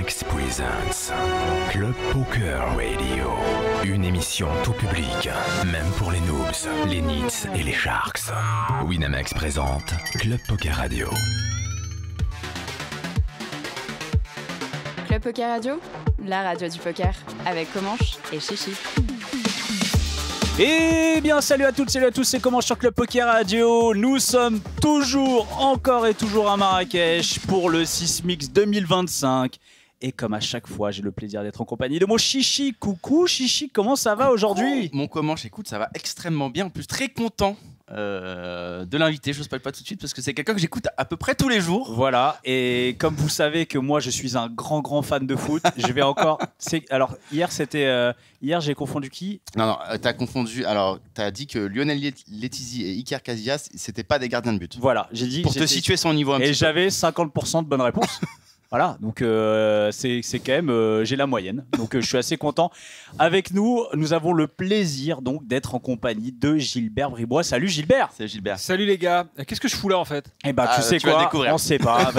Winamax presents Club Poker Radio. Une émission tout public, même pour les noobs, les nits et les sharks. Winamax présente Club Poker Radio. Club Poker Radio, la radio du poker, avec Comanche et Chichi. Eh bien salut à toutes, salut à tous, c'est Comanche sur Club Poker Radio. Nous sommes encore et toujours à Marrakech pour le Sismix 2025. Et comme à chaque fois, j'ai le plaisir d'être en compagnie de mon Chichi. Coucou Chichi, comment ça va aujourd'hui? Mon Comanche, écoute, ça va extrêmement bien. En plus, très content de l'inviter. Je ne spoil pas tout de suite parce que c'est quelqu'un que j'écoute à peu près tous les jours. Voilà, et comme vous savez que moi je suis un grand fan de foot, je vais encore... Alors hier j'ai confondu qui? Non, t'as confondu. Alors, t'as dit que Lionel Letizy et Iker Casillas, c'était pas des gardiens de but. Voilà, j'ai dit... Pour te situer son niveau un petit peu. Et j'avais 50% de bonnes réponses. Voilà, donc c'est quand même, j'ai la moyenne, donc je suis assez content. Avec nous, nous avons le plaisir donc d'être en compagnie de Gilbert Bribois. Salut Gilbert. Salut Gilbert. Salut les gars, qu'est-ce que je fous là en fait? Eh ben tu sais tu vas quoi, découvrir. on sait pas.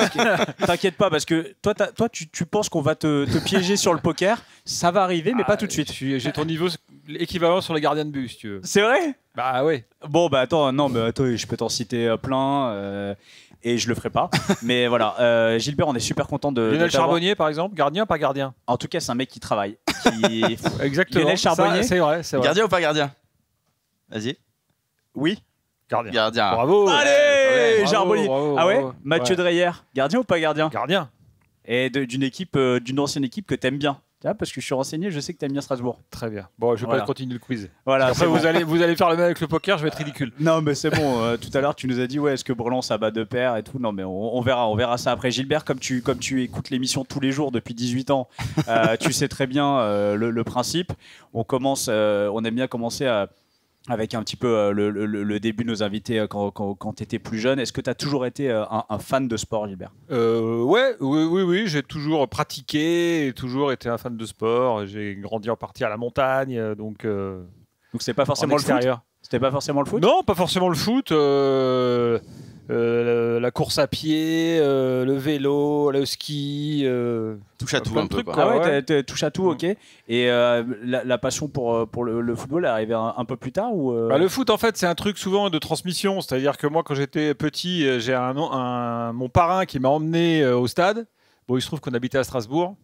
T'inquiète pas parce que toi tu penses qu'on va te piéger sur le poker, ça va arriver mais pas tout de suite. J'ai ton niveau équivalent sur les gardiens de but si tu veux. C'est vrai? Bah ouais. Bon bah attends, je peux t'en citer plein. Et je le ferai pas. Mais voilà, Gilbert, on est super content de. Lionel Charbonnier, par exemple, gardien, pas gardien. En tout cas, c'est un mec qui travaille. Exactement. Lionel Charbonnier. C'est vrai. Gardien ou pas gardien? Vas-y. Oui. Gardien. Bravo. Allez, Bravo, Charbonnier. bravo, Ah ouais. bravo. Mathieu Dreyer, gardien ou pas gardien? Gardien. Et d'une ancienne équipe que t'aimes bien. Tu vois, parce que je suis renseigné, je sais que t'aimes bien Strasbourg. Très bien. Bon, je vais Voilà. pas continuer le quiz. Voilà. Après, c'est bon. vous allez faire le même avec le poker, je vais être ridicule. Non mais c'est bon, tout à l'heure tu nous as dit ouais, est-ce que Brelan ça bat de pair et tout. Non mais on verra ça après. Gilbert, comme tu écoutes l'émission tous les jours depuis 18 ans, tu sais très bien le principe. On aime bien commencer avec un petit peu le début de nos invités quand tu étais plus jeune. Est-ce que tu as toujours été un fan de sport, Gilbert? Oui, j'ai toujours pratiqué, et toujours été un fan de sport. J'ai grandi en partie à la montagne, donc c'est pas forcément en le foot. extérieur. C'était pas forcément le foot? Non, pas forcément le foot. La course à pied, le vélo, le ski. Touche à tout plein un de peu. trucs, Quoi. quoi. Ah ouais, ouais. touche à tout, ok. Et la passion pour le football est arrivée un peu plus tard ou Bah, le foot, en fait, c'est un truc souvent de transmission. C'est-à-dire que moi, quand j'étais petit, j'ai mon parrain qui m'a emmené au stade. Bon, il se trouve qu'on habitait à Strasbourg.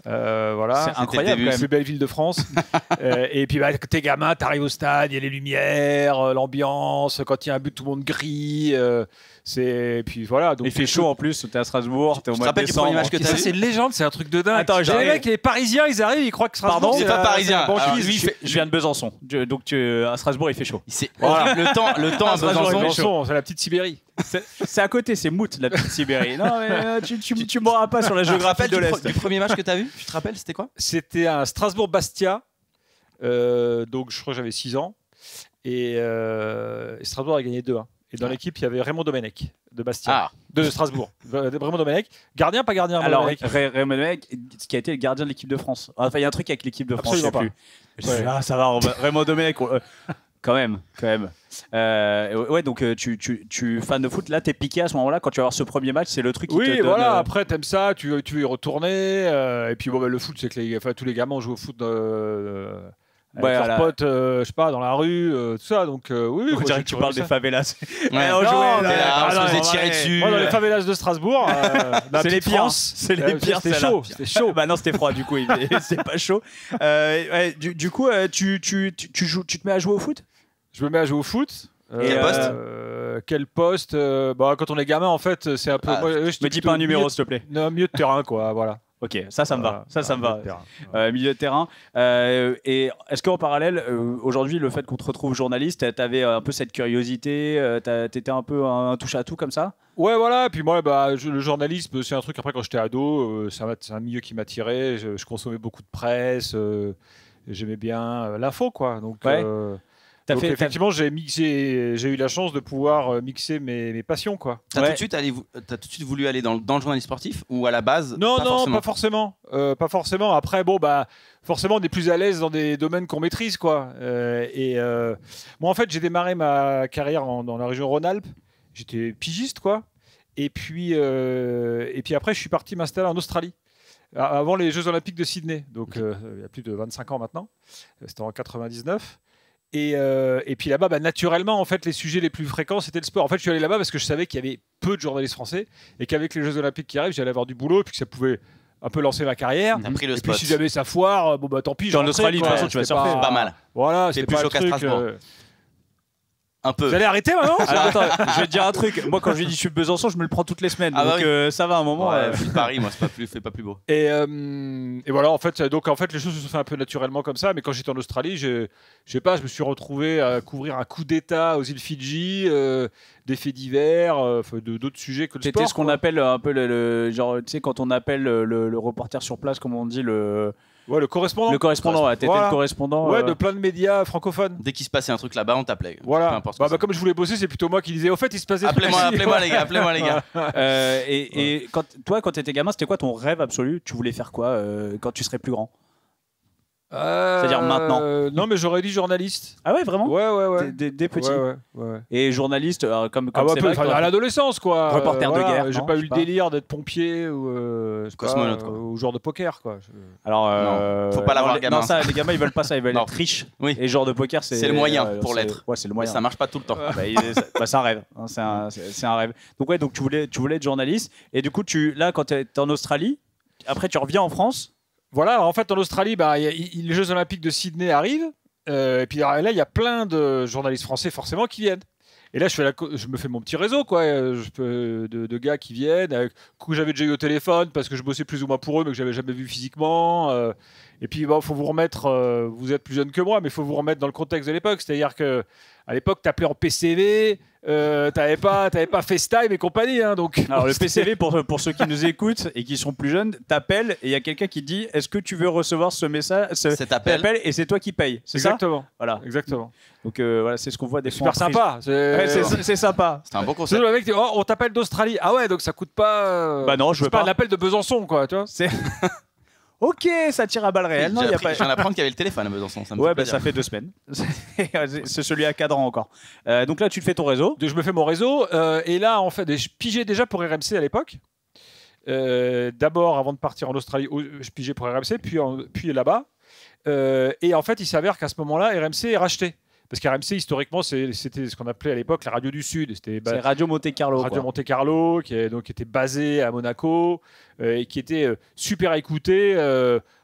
Voilà, C'est incroyable, quand la même. plus belle ville de France. Et puis, quand t'es gamin, t'arrives au stade, il y a les lumières, l'ambiance. Quand il y a un but, tout le monde grille. Et puis voilà. Donc, il fait chaud en plus, t'es à Strasbourg, t'es au te mois de rappelles du décembre. premier match que Ça, t'as c'est vu? une légende, c'est un truc de dingue. Attends, les j'arrive. mecs, les Parisiens, ils arrivent, ils croient que Strasbourg, Pardon, c'est pas parisien. c'est la Alors, banquise. lui, il fait- Je viens de Besançon, donc à Strasbourg il fait chaud. Voilà. Le temps à Besançon. Besançon, c'est la petite Sibérie. C'est à côté, c'est Mout, la petite Sibérie. Non mais tu m'auras pas sur la Tu te géographie rappelles de du l'Est. premier match que t'as vu? Tu te rappelles, c'était quoi? C'était un Strasbourg-Bastia. Donc, je crois que j'avais 6 ans. Et Strasbourg a gagné 2-1. Et dans l'équipe, il y avait Raymond Domenech de Bastia, de Strasbourg. Raymond Domenech. Gardien, pas gardien? Alors Domenech. Raymond Domenech, qui a été le gardien de l'équipe de France. Enfin, il y a un truc avec l'équipe de France, je sais Absolument plus. Ouais. Ah ça va, Raymond Domenech. Quand même. Ouais, donc tu fan de foot, là t'es piqué à ce moment-là quand tu vas voir ce premier match, c'est le truc qui te Oui, donne, voilà. Après, t'aimes ça, tu veux y retourner. Et puis, bon, bah, le foot, c'est que tous les gamins jouent au foot avec Ouais, leurs potes, je sais pas, dans la rue, tout ça. Donc, oui. On dirait que tu parles des favelas. Ouais. on Non, jouait, mais là, on se faisait ouais. tirer dessus. Moi, dans les favelas de Strasbourg, C'est les pires. C'est les pires. C'était celle-là. chaud. C'était chaud. Bah non, c'était froid du coup. C'est pas chaud. Du coup, tu te mets à jouer au foot? Je me mets à jouer au foot. Quel poste Quel poste bah, quand on est gamin, en fait, c'est un peu. Moi, Me dis pas un numéro, s'il te plaît. Non, milieu de terrain, quoi. Voilà. Ok, ça me va. Ça me va. Milieu de terrain. Milieu de terrain. Et est-ce qu'en parallèle, aujourd'hui, le fait qu'on te retrouve journaliste, t'avais un peu cette curiosité, t'étais un peu un touche-à-tout comme ça? Ouais, voilà. Et puis moi, le journalisme, c'est un truc, après, quand j'étais ado, c'est un milieu qui m'attirait. Je consommais beaucoup de presse. J'aimais bien l'info, quoi. Donc, Ouais. Donc, effectivement, j'ai eu la chance de pouvoir mixer mes passions, quoi. T'as tout de suite voulu aller dans le journalisme sportif ou à la base? Non, pas forcément. Pas forcément. Après, bon, bah, forcément, on est plus à l'aise dans des domaines qu'on maîtrise, quoi. Moi, en fait, j'ai démarré ma carrière dans la région Rhône-Alpes. J'étais pigiste, quoi. Et puis après, je suis parti m'installer en Australie. avant les Jeux Olympiques de Sydney, donc il y a plus de 25 ans maintenant. C'était en 99. Et puis là-bas, naturellement, en fait, les sujets les plus fréquents, c'était le sport. En fait, je suis allé là-bas parce que je savais qu'il y avait peu de journalistes français et qu'avec les Jeux Olympiques qui arrivent, j'allais avoir du boulot et puis que ça pouvait un peu lancer ma carrière. T'as pris le et spot. puis si jamais ça foire, bon bah tant pis. En Australie, de toute façon, tu vas surfer. Pas mal. Voilà, C'est c'est plus pas chaud le qu'à truc. Strasbourg. Un peu. Vous allez arrêter maintenant? Alors attends, je vais te dire un truc. Moi, quand je lui dis je suis de Besançon, je me le prends toutes les semaines. Ah bah donc ça va à un moment. Ouais, je suis de Paris, moi, fait pas plus beau. Et voilà, en fait, les choses se sont fait un peu naturellement comme ça. Mais quand j'étais en Australie, je sais pas, je me suis retrouvé à couvrir un coup d'État aux îles Fidji, des faits divers, d'autres sujets que le sport. C'était ce qu'on appelle un peu le genre, tu sais, quand on appelle le reporter sur place, comme on dit, le correspondant. Le correspondant, ouais. T'étais le correspondant. Ouais, de plein de médias francophones. Dès qu'il se passait un truc là-bas, on t'appelait. Voilà. Peu importe ce que c'est. Comme je voulais bosser, c'est plutôt moi qui disais au fait, il se passait. Appelez-moi les gars. Et quand t'étais gamin, c'était quoi ton rêve absolu? Tu voulais faire quoi quand tu serais plus grand? C'est-à-dire maintenant? Non, mais j'aurais dit journaliste. Ah ouais, vraiment? Ouais. Des petits. Ouais. Et journaliste, comme ouais, à l'adolescence, quoi. Reporter de guerre. J'ai non, pas je eu sais le délire d'être pompier ou cosmonaute, quoi. ou joueur de poker, quoi. Alors, non, faut pas l'avoir gamin. Non, ça, les gamins, ils veulent pas ça, ils veulent être riches. Oui. Et joueur de poker, c'est le moyen pour l'être. Ouais, c'est le moyen. Mais ça marche pas tout le temps. C'est un rêve. Hein, c'est un rêve. Donc ouais, donc tu voulais être journaliste. Et du coup, là, quand tu es en Australie, après tu reviens en France. Voilà, en fait, en Australie, les Jeux Olympiques de Sydney arrivent. Et puis là, il y a plein de journalistes français, forcément, qui viennent. Et là, je me fais mon petit réseau, quoi. De gars qui viennent, que j'avais déjà eu au téléphone, parce que je bossais plus ou moins pour eux, mais que j'avais jamais vu physiquement. Et puis, il faut vous remettre, vous êtes plus jeune que moi, mais il faut vous remettre dans le contexte de l'époque. C'est-à-dire qu'à l'époque, tu appelais en PCV, t'avais pas FaceTime et compagnie. Hein, donc... Alors, le PCV, pour ceux qui nous écoutent et qui sont plus jeunes, t'appelles et il y a quelqu'un qui dit est-ce que tu veux recevoir ce message, cet appel, et c'est toi qui payes. C'est exactement. Ça voilà. Exactement. Donc, voilà, c'est ce qu'on voit des fois. Super sympa. C'est sympa. C'est un bon concept. Le mec dit on t'appelle d'Australie. Ah ouais, donc ça coûte pas. Bah non, je veux pas. C'est pas l'appel de Besançon, quoi. Tu vois. Ok, ça tire à balles réelles. Je viens d'apprendre qu'il y avait le téléphone à Besançon. Ça fait 2 semaines. C'est celui à cadran encore. Donc là, tu te fais ton réseau. Je me fais mon réseau. Et là, en fait, je pigeais déjà pour RMC à l'époque. D'abord, avant de partir en Australie, je pigeais pour RMC, puis là-bas. Et en fait, il s'avère qu'à ce moment-là, RMC est racheté. Parce qu'RMC, historiquement, c'était ce qu'on appelait à l'époque la radio du Sud. C'est Radio Monte Carlo. Radio Monte Carlo, qui était basée à Monaco et qui était super écoutée,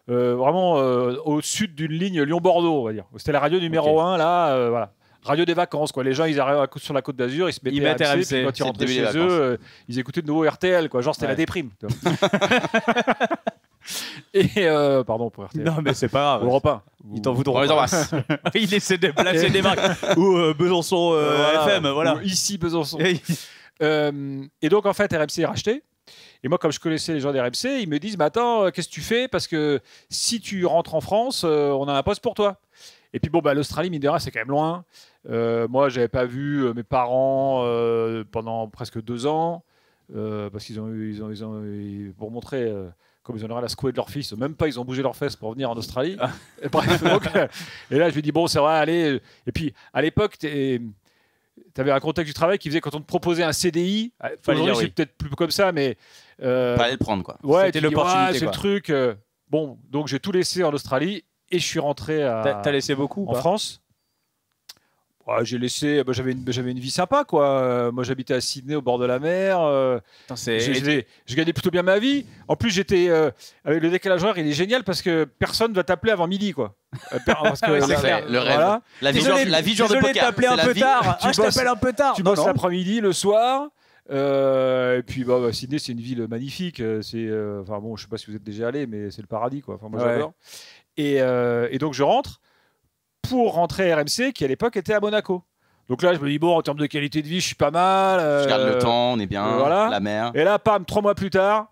vraiment au sud d'une ligne Lyon-Bordeaux, on va dire. C'était la radio numéro 1, là, voilà. Radio des vacances, quoi. Les gens, ils arrivaient sur la Côte d'Azur, ils se mettaient à RMC, puis quand ils rentraient chez eux, ils écoutaient de nouveau RTL, quoi. Genre, c'était la déprime. Et pardon pour RTL. Non mais c'est pas grave. Europe 1. Ils t'en voudront pas. Il essaie de placer des marques. Ou Besançon FM, voilà. Ou ici Besançon. Et donc en fait RMC est racheté. Et moi comme je connaissais les gens d'RMC, ils me disent mais attends, qu'est-ce que tu fais? Parce que si tu rentres en France, on a un poste pour toi. Et puis bon l'Australie, mine de rien, c'est quand même loin. Moi j'avais pas vu mes parents pendant presque 2 ans. Parce qu'ils ont pour montrer comme ils en auraient la secouée de leur fils, même pas, ils ont bougé leurs fesses pour venir en Australie. Et, bref, et là, je lui dis, bon, c'est vrai, allez. Et puis, à l'époque, tu avais un contexte du travail qui faisait quand on te proposait un CDI, aujourd'hui, c'est peut-être plus comme ça, mais. Fallait le prendre, quoi. Ouais, c'était l'opportunité. C'est le truc. Bon, donc j'ai tout laissé en Australie et je suis rentré T'as laissé beaucoup en France. Ouais, j'ai laissé, j'avais une vie sympa, quoi. Moi, j'habitais à Sydney, au bord de la mer. Je gagnais plutôt bien ma vie. En plus, avec le décalage horaire, il est génial parce que personne ne va t'appeler avant midi, quoi. Parce que c'est clair, le rêve. Voilà. La vie genre de poker. T'appeler un peu tard. Je t'appelle un peu tard. Tu bosses l'après-midi, le soir. Et puis Sydney, c'est une ville magnifique. Enfin bon, je sais pas si vous êtes déjà allé, mais c'est le paradis, quoi. Enfin, moi, j'adore. Et donc, je rentre pour rentrer à RMC, qui à l'époque était à Monaco. Donc là, je me dis, bon, en termes de qualité de vie, je suis pas mal. Je garde le temps, on est bien, la mer. Et là, pam, 3 mois plus tard,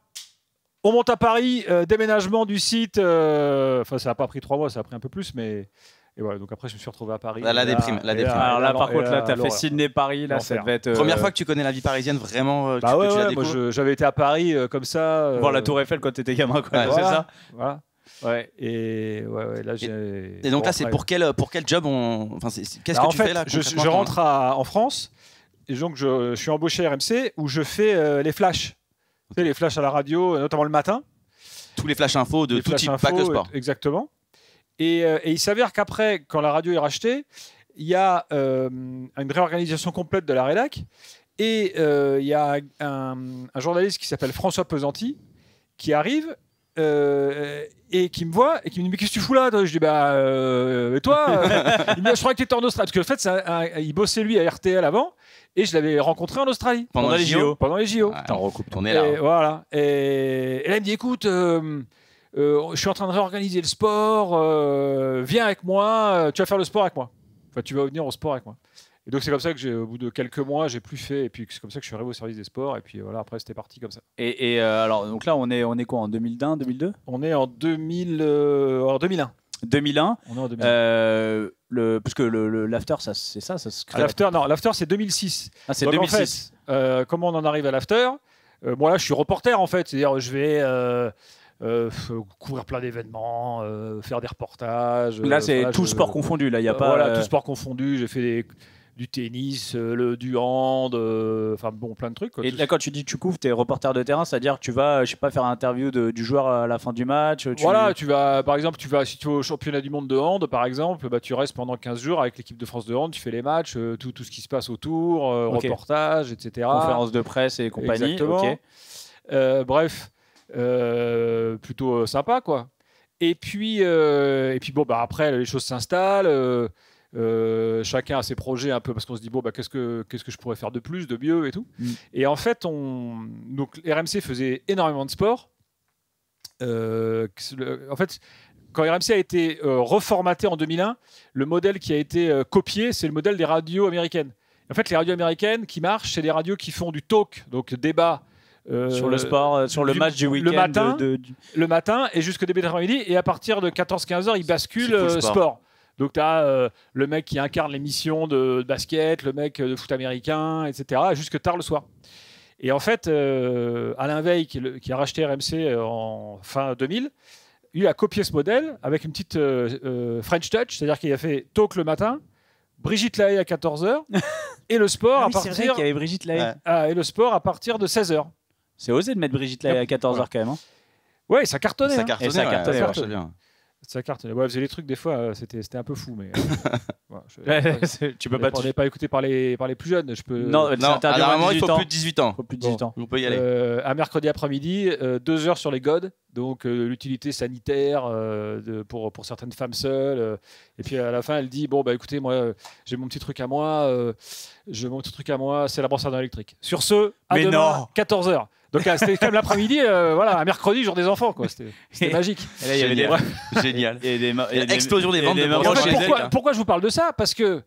on monte à Paris, déménagement du site. Enfin, ça n'a pas pris 3 mois, ça a pris un peu plus, mais. Et voilà, donc après, je me suis retrouvé à Paris. La déprime. Alors là, par contre, là, tu as fait Sydney-Paris. Là, ça devait être. Première fois que tu connais la vie parisienne, vraiment. Bah ouais, moi, j'avais été à Paris comme ça. Voir la Tour Eiffel quand tu étais gamin, quoi. Ouais, c'est ça. Voilà. Ouais, et là et donc là, c'est pour quel job qu'est-ce que tu fais là? Je rentre en France, et donc je suis embauché à RMC où je fais les flashs. Tu sais, les flashs à la radio, notamment le matin. tous les flash infos de tout type, pas que sport. Exactement. Et il s'avère qu'après, quand la radio est rachetée, il y a une réorganisation complète de la rédac. Et il y a un journaliste qui s'appelle François Pesanti qui arrive et qui me voit et qui me dit mais qu'est-ce que tu fous là? Je dis et toi il me dit, je crois que tu étais en Australie. Parce qu'en fait, il bossait lui à RTL avant et je l'avais rencontré en Australie. Pendant les JO. Pendant les JO. T'en recoupes ton nez là. Voilà. Et là il me dit écoute, je suis en train de réorganiser le sport, viens avec moi, tu vas faire le sport avec moi. Enfin, tu vas venir au sport avec moi. Et donc c'est comme ça que au bout de quelques mois, j'ai plus fait. Et puis c'est comme ça que je suis arrivé au service des sports. Et puis voilà, après c'était parti comme ça. Et alors donc là, on est quoi en 2001, 2002? On est en 2001. 2001. On est en 2001. Parce que l'after, c'est ça se crée. L'after c'est 2006. Ah, c'est donc, 2006. En fait, comment on en arrive à l'after? Moi là, je suis reporter en fait. C'est-à-dire, je vais couvrir plein d'événements, faire des reportages. Là, c'est tout sport confondu. Là, il y a pas. Voilà, tout sport confondu. J'ai fait du tennis, du hand, enfin bon, plein de trucs. Quoi. Et là, quand tu dis tu couvres, t'es reporter de terrain, c'est-à-dire que tu vas, je sais pas, faire un interview du joueur à la fin du match. Voilà, tu vas, par exemple, si tu vas au championnat du monde de hand, par exemple, tu restes pendant 15 jours avec l'équipe de France de hand, tu fais les matchs, tout ce qui se passe autour, reportage, etc. Conférences de presse et compagnie. Exactement. Okay. Bref, plutôt sympa, quoi. Et puis bon, après, les choses s'installent. Chacun a ses projets un peu parce qu'on se dit qu'est-ce que je pourrais faire de plus, de mieux et tout. Et en fait, donc RMC faisait énormément de sport. En fait, quand RMC a été reformaté en 2001, le modèle qui a été copié, c'est le modèle des radios américaines. En fait, les radios américaines qui marchent, c'est des radios qui font du talk, donc débat. Sur le sport, sur le match du week-end. Le matin et jusqu'au début de l'après-midi. Et à partir de 14-15 heures, ils basculent sport. Donc, tu as le mec qui incarne l'émission de basket, le mec de foot américain, etc., jusque tard le soir. Et en fait, Alain Veil, qui a racheté RMC en fin 2000, il a copié ce modèle avec une petite French touch, c'est-à-dire qu'il a fait talk le matin, Brigitte Lahaye à 14h, et le sport à partir... C'est vrai qu'il y avait Brigitte Lahaye. Et le sport à partir de 16h. C'est osé de mettre Brigitte Lahaye à 14h quand même. Ouais, ça cartonnait. Ça cartonnait. Ça cartonnait. Ouais, elle faisait des trucs des fois, c'était un peu fou, mais tu peux pas. On n'est pas écouté par les plus jeunes. Non, normalement il faut plus de 18 ans. Il faut plus de 18 ans. On peut y aller. Un mercredi après-midi, 2 heures sur les godes, donc l'utilité sanitaire pour certaines femmes seules. Et puis à la fin, elle dit écoutez, moi j'ai mon petit truc à moi. C'est la brosse à dents électrique. Sur ce, à demain, 14h. Donc c'était comme l'après-midi, un mercredi, jour des enfants, quoi. C'était magique. Et là, il y avait Génial. Explosion des ventes de broches. Pourquoi je vous parle de ça? Parce que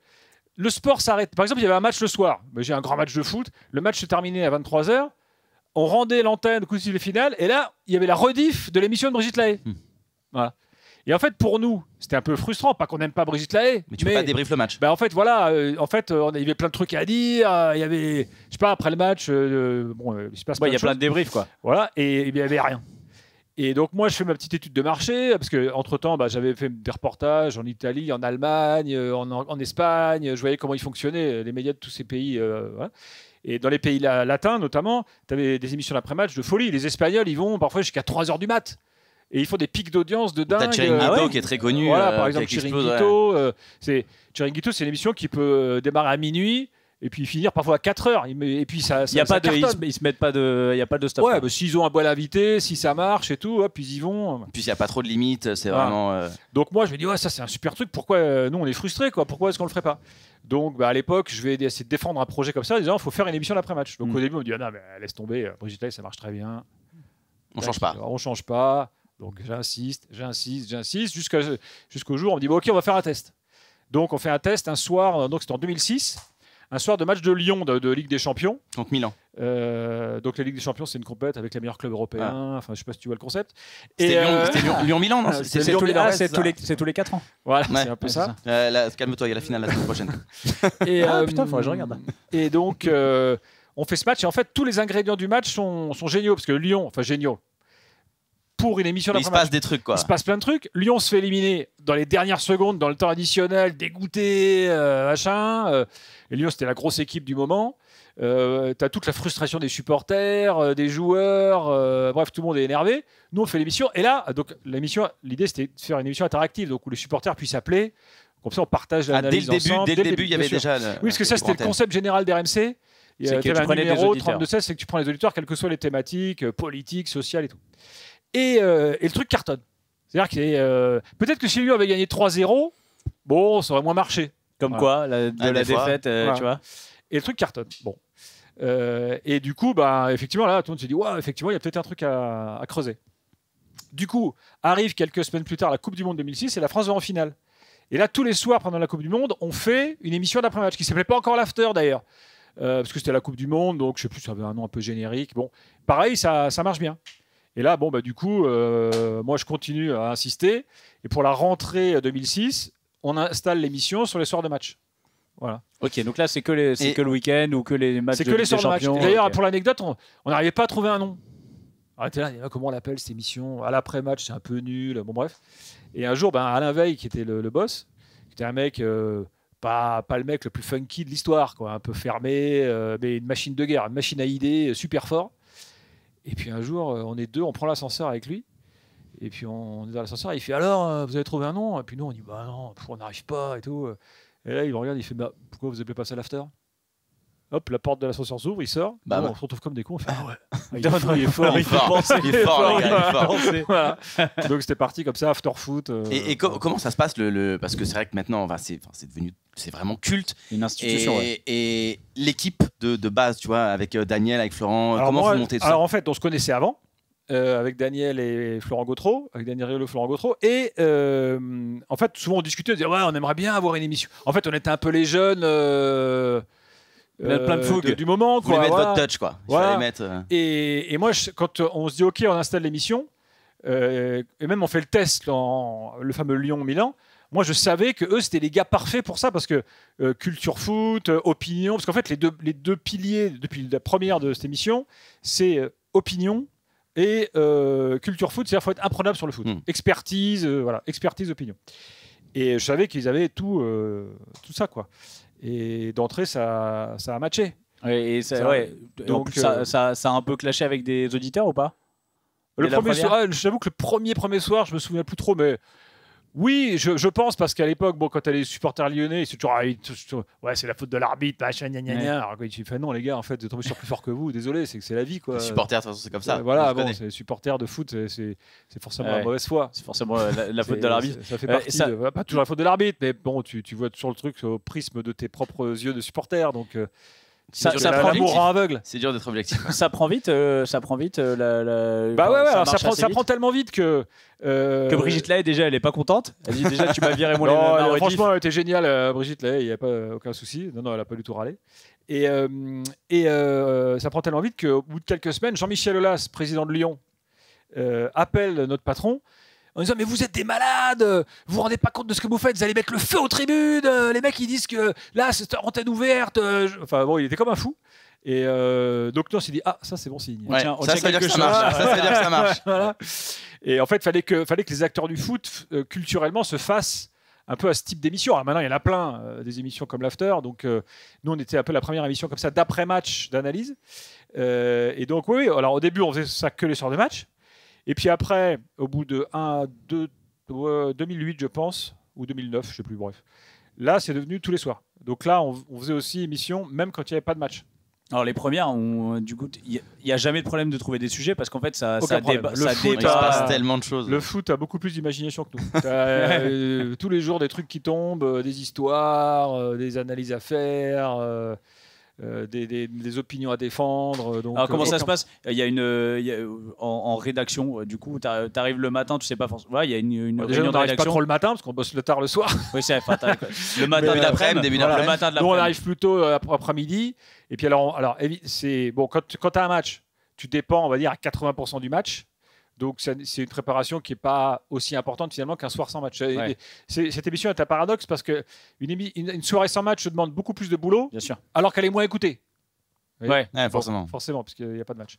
le sport s'arrête. Par exemple, il y avait un match le soir. J'ai un grand match de foot. Le match se terminait à 23h. On rendait l'antenne, coup de sifflet final. Et là, il y avait la rediff de l'émission de Brigitte Lahaye. Voilà. Et en fait, pour nous, c'était un peu frustrant, pas qu'on n'aime pas Brigitte Lahaye. Mais tu peux pas débrief le match. En fait, voilà. Il y avait plein de trucs à dire. Il y avait, je sais pas, après le match, il se passe il y a plein de débriefs, quoi. Voilà, et il y avait rien. Et donc moi, je fais ma petite étude de marché parce que entre temps, j'avais fait des reportages en Italie, en Allemagne, en Espagne. Je voyais comment ils fonctionnaient, les médias de tous ces pays. Voilà. Et dans les pays latins, notamment, tu avais des émissions d'après-match de folie. Les Espagnols, ils vont parfois jusqu'à 3h du mat'. Et ils font des pics d'audience de dingue. T'as Chiringuito qui est très connu. Voilà, par exemple, Chiringuito. Chiringuito, c'est une émission qui peut démarrer à minuit et puis finir parfois à 4h. Et puis ça il y a pas ils se mettent pas de, il y a pas de stop. Ouais, s'ils ont un bois à l'invité, si ça marche et tout, puis ils y vont. Puis il y a pas trop de limites, c'est vraiment. Donc moi, je me dis ça c'est un super truc. Pourquoi nous on est frustrés, quoi? Pourquoi est-ce qu'on le ferait pas? Donc à l'époque, je vais essayer de défendre un projet comme ça, en disant il faut faire une émission d'après-match. Donc au début, on me dit non mais laisse tomber, Brigitte Lahaye, ça marche très bien. On change pas. On change pas. Donc j'insiste, jusqu'au jour où on me dit ok, on va faire un test. Donc on fait un test un soir, donc c'était en 2006, un soir de match de Lyon de Ligue des Champions. Donc Milan. Donc la Ligue des Champions, c'est une compète avec les meilleurs clubs européens. Enfin, je sais pas si tu vois le concept. C'était Lyon-Milan, non? C'est tous les 4 ans. Voilà, c'est un peu ça. Calme-toi, il y a la finale la semaine prochaine. Putain, faudrait que je regarde. Et donc on fait ce match et en fait tous les ingrédients du match sont géniaux parce que Lyon, enfin géniaux. Pour une émission il se passe des trucs, quoi. Il se passe plein de trucs. Lyon se fait éliminer dans les dernières secondes, dans le temps additionnel, dégoûté, machin. Et Lyon, c'était la grosse équipe du moment. t'as toute la frustration des supporters, des joueurs, bref, tout le monde est énervé. Nous, on fait l'émission. Et là, donc, l'idée, c'était de faire une émission interactive, donc où les supporters puissent appeler. Comme ça, on partage l'analyse ensemble. Dès le début, il y avait déjà... Oui, parce que ça, c'était le concept général d'RMC. C'est que tu prenais des auditeurs. 32-16, c'est que tu prends les auditeurs, quelles que soient les thématiques, politiques, sociales et tout. Et le truc cartonne. C'est-à-dire que peut-être que si lui avait gagné 3-0, bon, ça aurait moins marché. Comme quoi, la défaite, tu vois. Et le truc cartonne. Bon. Et du coup, effectivement, là, tout le monde se dit, ouais, effectivement, il y a peut-être un truc à creuser. Du coup, arrive quelques semaines plus tard la Coupe du Monde 2006 et la France va en finale. Et là, tous les soirs pendant la Coupe du Monde, on fait une émission d'après-match qui ne s'appelait pas encore l'After d'ailleurs. Parce que c'était la Coupe du Monde, donc je sais plus, ça avait un nom un peu générique. Bon, pareil, ça marche bien. Et là, du coup, moi, je continue à insister. Et pour la rentrée 2006, on installe l'émission sur les soirs de match. Voilà. Ok, donc là, c'est que le week-end ou que les matchs. C'est que les soirs de match. D'ailleurs, okay. Pour l'anecdote, on n'arrivait pas à trouver un nom. Arrêtez là, comment on l'appelle cette émission ? À l'après-match, c'est un peu nul. Bon, bref. Et un jour, Alain Veil, qui était le boss, qui était un mec. Pas le mec le plus funky de l'histoire, quoi, un peu fermé, mais une machine de guerre, une machine à idées, super fort. Et puis un jour, on est deux, on prend l'ascenseur avec lui, et puis on est dans l'ascenseur, il fait alors, vous avez trouvé un nom ? Et puis nous, on dit non, on n'arrive pas et tout. Et là, il me regarde, il fait pourquoi vous appelez pas ça l'after ? Hop, la porte de l'ascenseur s'ouvre, il sort. On se retrouve comme des cons. On fait il est fort, il est fort, les gars. Voilà. Donc c'était parti comme ça, after foot. Et comment ça se passe parce que c'est vrai que maintenant, c'est vraiment culte. Une institution. Et l'équipe de base, tu vois, avec Daniel, avec Florent, comment vous montez tout ça ? Alors en fait, on se connaissait avant. Avec Daniel et Florent Gautreau, avec Daniel Riolo et Florent Gautreau. Et en fait, souvent on discutait, on disait on aimerait bien avoir une émission. En fait, on était un peu les jeunes. Plein de fougue du moment, quoi. Vous voulez mettre votre touch, quoi. Voilà. Mettre, Et moi, quand on se dit OK, on installe l'émission, et même on fait le test, le fameux Lyon-Milan. Moi, je savais que eux, c'était les gars parfaits pour ça, parce que culture foot, opinion, parce qu'en fait, les deux piliers depuis la première de cette émission, c'est opinion et culture foot, c'est-à-dire qu'il faut être imprenable sur le foot. Expertise, expertise, opinion. Et je savais qu'ils avaient tout ça, quoi. Et d'entrée, ça a matché. Et donc, ça a un peu clashé avec des auditeurs ou pas ? J'avoue que le premier soir, je me souviens plus trop, mais oui, je pense, parce qu'à l'époque, quand t'as les supporters lyonnais, c'est toujours c'est la faute de l'arbitre, machin, gna gna gna. Alors il fait non les gars, en fait, vous êtes tombé sur plus fort que vous, désolé, c'est la vie, quoi. Les supporters, de toute façon, c'est comme ça. Voilà, c'est les supporters de foot, c'est forcément la mauvaise foi. C'est forcément la faute de l'arbitre. Ça fait partie pas toujours la faute de l'arbitre, mais bon, tu vois toujours le truc au prisme de tes propres yeux de supporter, donc. Ça prend l'amour en aveugle. C'est dur d'être objectif. Ça prend vite. Ça prend tellement vite que Brigitte Lahaye, déjà, elle est pas contente. Elle dit déjà, tu m'as viré mon non, franchement, elle était géniale, Brigitte Lahaye, il n'y a pas aucun souci. Non, elle a pas du tout râlé. Et ça prend tellement vite qu'au bout de quelques semaines, Jean-Michel Aulas, président de Lyon, appelle notre patron en disant mais vous êtes des malades, vous vous rendez pas compte de ce que vous faites, vous allez mettre le feu aux tribunes, les mecs ils disent que là c'est antenne ouverte, enfin bon, il était comme un fou. Et donc nous on s'est dit ça c'est bon signe. Ça veut dire que ça marche. Ça veut dire que ça marche. Voilà. Et en fait fallait que les acteurs du foot culturellement se fassent un peu à ce type d'émission. Alors maintenant il y en a plein des émissions comme l'After, donc nous on était un peu la première émission comme ça d'après-match d'analyse. Et donc oui, alors au début on faisait ça que les soirs de match. Et puis après, au bout de 2008, je pense, ou 2009, je ne sais plus, bref. Là, c'est devenu tous les soirs. Donc là, on faisait aussi émission, même quand il n'y avait pas de match. Alors les premières, du coup, il n'y a jamais de problème de trouver des sujets, parce qu'en fait, ça débat. Il se passe tellement de choses. Le foot a beaucoup plus d'imagination que nous. Tous les jours, des trucs qui tombent, des histoires, des analyses à faire... des opinions à défendre. Donc, alors comment ça se passe ? Il y a en rédaction, du coup, tu arrives le matin, tu sais pas forcément. Il y a une déjà, on n'arrive pas trop le matin parce qu'on bosse le tard le soir. Oui, c'est le matin, début d'après-midi. Le matin de l'après-midi. Nous, on arrive plutôt après-midi. Et puis alors c'est bon quand tu as un match, tu dépends, on va dire, à 80% du match. Donc c'est une préparation qui n'est pas aussi importante finalement qu'un soir sans match. Ouais. Cette émission est un paradoxe parce qu'une soirée sans match se demande beaucoup plus de boulot, bien sûr, alors qu'elle est moins écoutée. Ouais, forcément. Forcément, parce qu'il n'y a pas de match.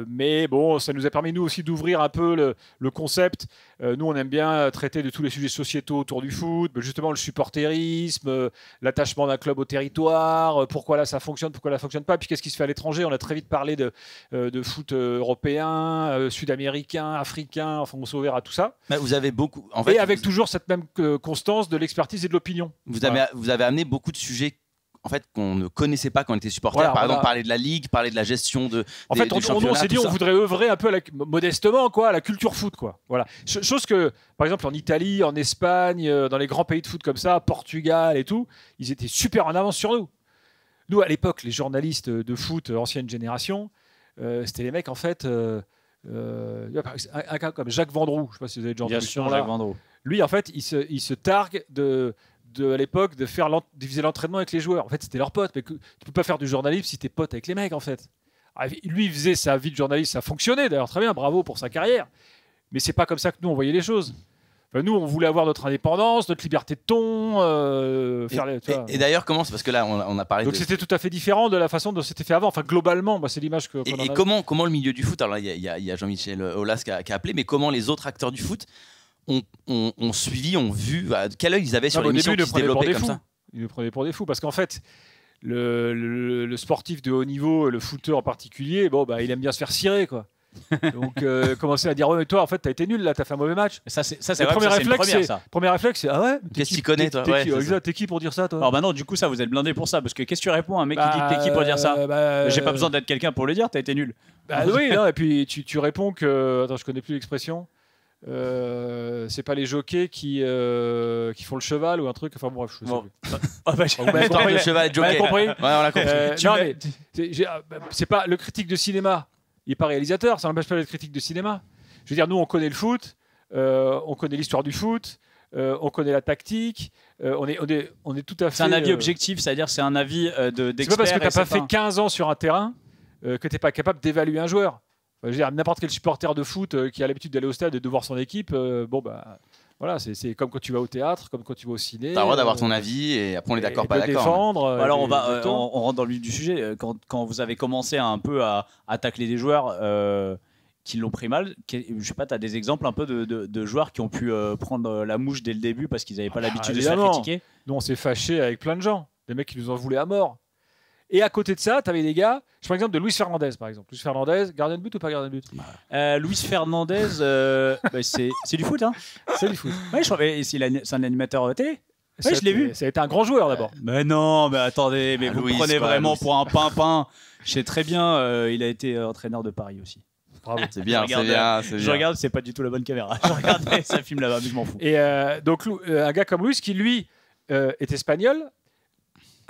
Mais bon, ça nous a permis, nous aussi, d'ouvrir un peu le concept. Nous, on aime bien traiter de tous les sujets sociétaux autour du foot, justement le supporterisme, l'attachement d'un club au territoire, pourquoi là ça fonctionne, pourquoi là ça ne fonctionne pas, puis qu'est-ce qui se fait à l'étranger. On a très vite parlé de foot européen, sud-américain, africain, enfin on s'est ouvert à tout ça. Mais vous avez beaucoup... Et avec toujours cette même constance de l'expertise et de l'opinion. Vous avez amené beaucoup de sujets qu'on ne connaissait pas quand on était supporter. Par exemple, parler de la ligue, parler de la gestion du championnat. On s'est dit on voudrait œuvrer un peu modestement à la culture foot. Voilà. Chose que, par exemple, en Italie, en Espagne, dans les grands pays de foot comme ça, Portugal et tout, ils étaient super en avance sur nous. Nous, à l'époque, les journalistes de foot, ancienne génération, c'était les mecs, en fait... un gars comme Jacques Vendroux, je ne sais pas si vous avez déjà entendu. Bien sûr, Jacques Vendroux. Lui, en fait, il se targue à l'époque de viser l'entraînement avec les joueurs. En fait, c'était leurs potes. Mais tu peux pas faire du journalisme si t'es pote avec les mecs, en fait. Alors, lui, il faisait sa vie de journaliste, ça fonctionnait d'ailleurs très bien, bravo pour sa carrière. Mais c'est pas comme ça que nous on voyait les choses. Enfin, nous, on voulait avoir notre indépendance, notre liberté de ton. Et d'ailleurs, comment c'est parce que là, on a parlé. Donc c'était tout à fait différent de la façon dont c'était fait avant. Enfin, globalement, c'est l'image que. Et comment le milieu du foot. Alors, il y a Jean-Michel Aulas qui a appelé, mais comment les autres acteurs du foot ont suivi, ont vu, quel œil ils avaient sur l'émission qui se développait comme ça. Ils le prenaient pour des fous parce qu'en fait, le sportif de haut niveau, le footeur en particulier, il aime bien se faire cirer, quoi. Donc commencer à dire ouais mais toi en fait t'as été nul là, t'as fait un mauvais match. Ça c'est vrai, premier réflexe c'est ah ouais qu'est-ce que tu connais toi, t'es qui pour dire ça toi. Alors bah non, du coup ça vous êtes blindé pour ça parce que qu'est-ce que tu réponds à un mec qui dit que t'es qui pour dire ça. J'ai pas besoin d'être quelqu'un pour le dire, t'as été nul. Oui non, et puis tu réponds que attends je connais plus l'expression. C'est pas les jockeys qui font le cheval ou un truc, enfin bref je sais plus. Le cheval et jockey. Compris. Ouais, on l'a compris. Non mais c'est pas le critique de cinéma, il n'est pas réalisateur, ça n'empêche pas d'être critique de cinéma. Je veux dire, nous on connaît le foot, on connaît l'histoire du foot, on connaît la tactique, on est tout à fait. C'est un avis objectif, c'est-à-dire c'est un avis d'expert. C'est pas parce que t'as pas fait 15 ans sur un terrain que t'es pas capable d'évaluer un joueur. Je veux dire, n'importe quel supporter de foot qui a l'habitude d'aller au stade et de voir son équipe, voilà, c'est comme quand tu vas au théâtre, comme quand tu vas au ciné. T'as le droit d'avoir ton avis et après on est d'accord, pas d'accord. Défendre. Alors on rentre dans le vif du sujet. Quand vous avez commencé un peu à tacler des joueurs qui l'ont pris mal, je sais pas, t'as des exemples un peu de joueurs qui ont pu prendre la mouche dès le début parce qu'ils n'avaient pas l'habitude de se faire critiquer. Nous on s'est fâchés avec plein de gens, des mecs qui nous en voulaient à mort. Et à côté de ça, tu avais des gars, je prends l'exemple de Luis Fernandez par exemple. Luis Fernandez, gardien de but ou pas gardien de but? Luis Fernandez, c'est du foot, hein. C'est du foot. Ouais, c'est un animateur télé. Oui, je l'ai vu. Ça a été un grand joueur d'abord. Mais non, mais attendez, mais vous Louis, prenez vraiment pour un pimpin. Je sais très bien, il a été entraîneur de Paris aussi. Bravo. C'est bien, c'est bien. Je regarde, c'est pas du tout la bonne caméra. Je regardais, ça filme là-bas, mais je m'en fous. Et donc, un gars comme Luis qui, lui, est espagnol,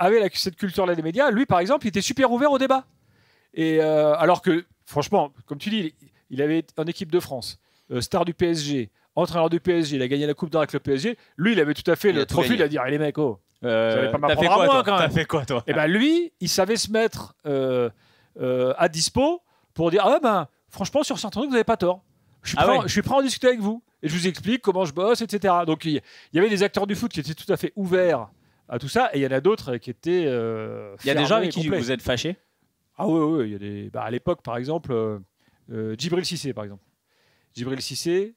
avait cette culture-là des médias, lui, par exemple, il était super ouvert au débat. Et alors que, franchement, comme tu dis, il avait été en équipe de France, star du PSG, entraîneur du PSG, il a gagné la Coupe d'Or avec le PSG. Lui, il avait tout à fait le profil à dire les mecs, vous allez pas m'apprendre à moi, quand même. T'as fait quoi, toi? Et ben lui, il savait se mettre à dispo pour dire franchement, sur certains trucs, vous n'avez pas tort. Je suis prêt à en discuter avec vous. Et je vous explique comment je bosse, etc. Donc, il y avait des acteurs du foot qui étaient tout à fait ouverts à tout ça, et il y en a d'autres qui étaient il y a des gens avec qui vous êtes fâchés? Ah oui, il y a des... à l'époque, par exemple, Djibril Cissé, par exemple. Djibril Cissé,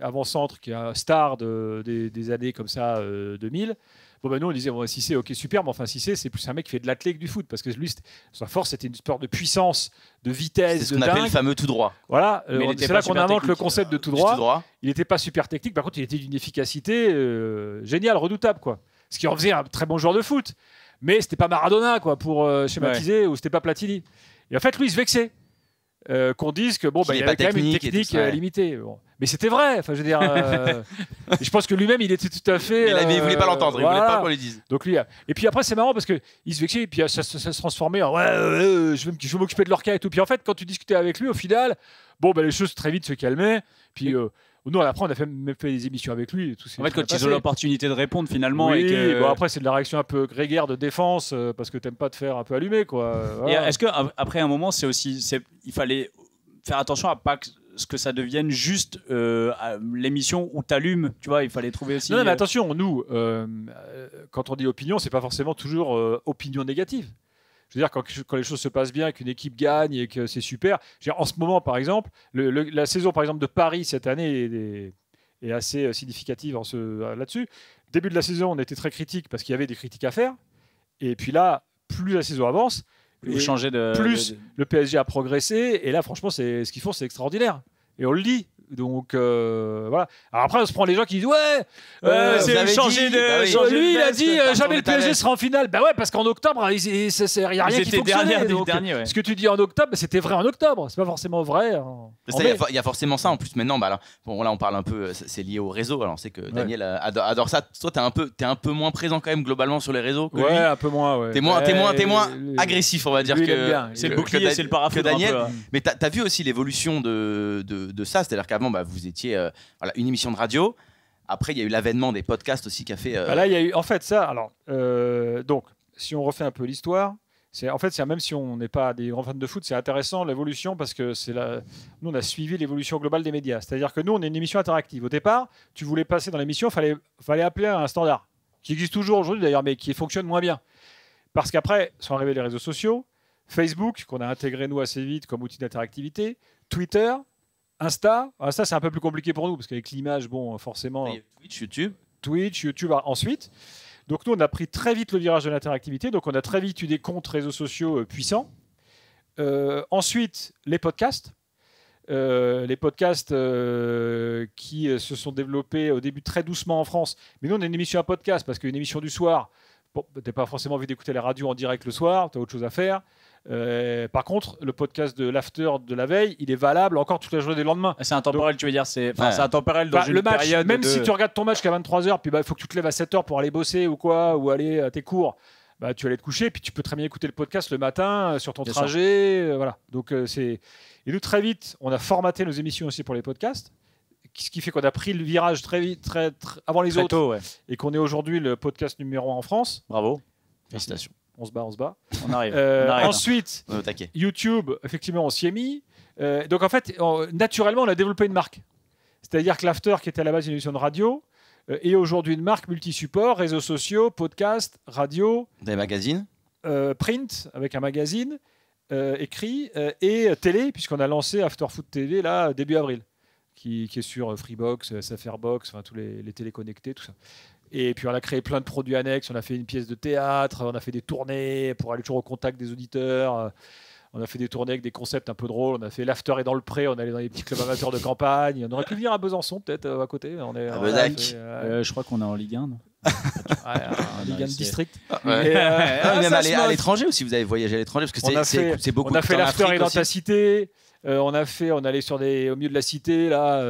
avant-centre, qui est un star des années comme ça, 2000. Nous, on disait, Cissé, ok, super, mais enfin, Cissé, c'est plus un mec qui fait de l'athlète que du foot, parce que lui, sa force, c'était une sport de puissance, de vitesse, c'est ce qu'on appelle le fameux tout droit. Voilà, c'est là qu'on invente le concept de tout droit. Il n'était pas super technique, par contre, il était d'une efficacité géniale, redoutable, quoi. Ce qui en faisait un très bon joueur de foot. Mais c'était pas Maradona, quoi, pour schématiser, ou c'était pas Platini. Et en fait, lui, il se vexait. Qu'on dise que il avait quand même une technique limitée. Bon. Mais c'était vrai. Enfin, je veux dire, je pense que lui-même, il était tout à fait. Mais il voulait pas l'entendre. Il voulait pas qu'on lui dise. Donc lui. Et puis après, c'est marrant parce que il se vexait et puis ça se transformait en je veux m'occuper de leur cas et tout. Puis en fait, quand tu discutais avec lui, au final, les choses très vite se calmaient. Puis nous, après, on a même fait des émissions avec lui. Et tout, en fait, quand ils ont l'opportunité de répondre finalement. Oui, et après, c'est de la réaction un peu grégaire de défense parce que t'aimes pas te faire un peu allumer, quoi. Voilà. Et est-ce qu'après un moment, il fallait faire attention à pas que ça devienne juste l'émission où t'allumes, tu vois, il fallait trouver aussi. Non, mais attention, nous, quand on dit opinion, c'est pas forcément toujours opinion négative. Je Je veux dire, quand les choses se passent bien, qu'une équipe gagne et que c'est super. En ce moment, par exemple, la saison par exemple de Paris cette année est assez significative là-dessus. Début de la saison, on était très critique parce qu'il y avait des critiques à faire. Et puis là, plus la saison avance, le PSG a progressé. Et là, franchement, ce qu'ils font, c'est extraordinaire. Et on le dit. Donc voilà. Alors après on se prend les gens qui disent c'est changé de. Lui il a dit jamais le PSG sera en finale. Bah ouais, parce qu'en octobre il y a rien qui fonctionnait. Ce que tu dis en octobre, c'était vrai en octobre. C'est pas forcément vrai. Il y a forcément ça en plus maintenant. Là on parle un peu. C'est lié au réseau. Alors on sait que Daniel adore ça. Toi t'es un peu moins présent quand même globalement sur les réseaux. Que lui. Un peu moins. Ouais. T'es moins agressif, on va dire que. C'est le bouclier, c'est le parapluie que Daniel. Mais t'as vu aussi l'évolution de ça, c'est-à-dire qu'avant vous étiez une émission de radio. Après, il y a eu l'avènement des podcasts aussi qui a fait. Là, il y a eu en fait ça. Alors, donc, si on refait un peu l'histoire, même si on n'est pas des grands fans de foot, c'est intéressant l'évolution parce que nous, on a suivi l'évolution globale des médias. C'est-à-dire que nous, on est une émission interactive. Au départ, tu voulais passer dans l'émission, fallait appeler à un standard qui existe toujours aujourd'hui d'ailleurs, mais qui fonctionne moins bien. Parce qu'après sont arrivés les réseaux sociaux, Facebook qu'on a intégré nous assez vite comme outil d'interactivité, Twitter. Insta, c'est un peu plus compliqué pour nous parce qu'avec l'image, forcément. Twitch, YouTube ensuite. Donc nous, on a pris très vite le virage de l'interactivité. Donc on a très vite eu des comptes réseaux sociaux puissants. Ensuite, les podcasts. Qui se sont développés au début très doucement en France. Mais nous, on a une émission à podcast parce qu'une émission du soir, t'as pas forcément envie d'écouter la radio en direct le soir, t'as autre chose à faire. Par contre, le podcast de l'after de la veille, il est valable encore toute la journée du lendemain. C'est intemporel, tu veux dire, c'est intemporel dans une match, période. Même si tu regardes ton match qu'à 23h, puis il faut que tu te lèves à 7h pour aller bosser ou quoi, ou aller à tes cours, tu vas aller te coucher, puis tu peux très bien écouter le podcast le matin sur ton trajet. Voilà. Donc, et nous, très vite, on a formaté nos émissions aussi pour les podcasts. Ce qui fait qu'on a pris le virage très vite, très avant les autres, tôt, et qu'on est aujourd'hui le podcast numéro 1 en France. Bravo. Félicitations. On se bat. On arrive. Ensuite, YouTube, effectivement, on s'y est mis. Donc en fait, naturellement, on a développé une marque. C'est-à-dire que l'After, qui était à la base une émission de radio, est aujourd'hui une marque multi-support, réseaux sociaux, podcast, radio. Des magazines. Print, avec un magazine écrit, et télé, puisqu'on a lancé After Foot TV là, début avril, qui est sur Freebox, SFRbox, tous les téléconnectés, tout ça. Et puis on a créé plein de produits annexes, on a fait une pièce de théâtre, on a fait des tournées pour aller toujours au contact des auditeurs, on a fait des tournées avec des concepts un peu drôles, on a fait l'after et dans le pré, on allait dans les petits clubs amateurs de campagne, on aurait pu venir à Besançon peut-être à côté. Je crois qu'on est en Ligue 1, non Ligue 1 de district. Même à l'étranger aussi, vous avez voyagé à l'étranger parce que c'est beaucoup. On a fait l'after et dans ta cité. On allait au milieu de la cité là,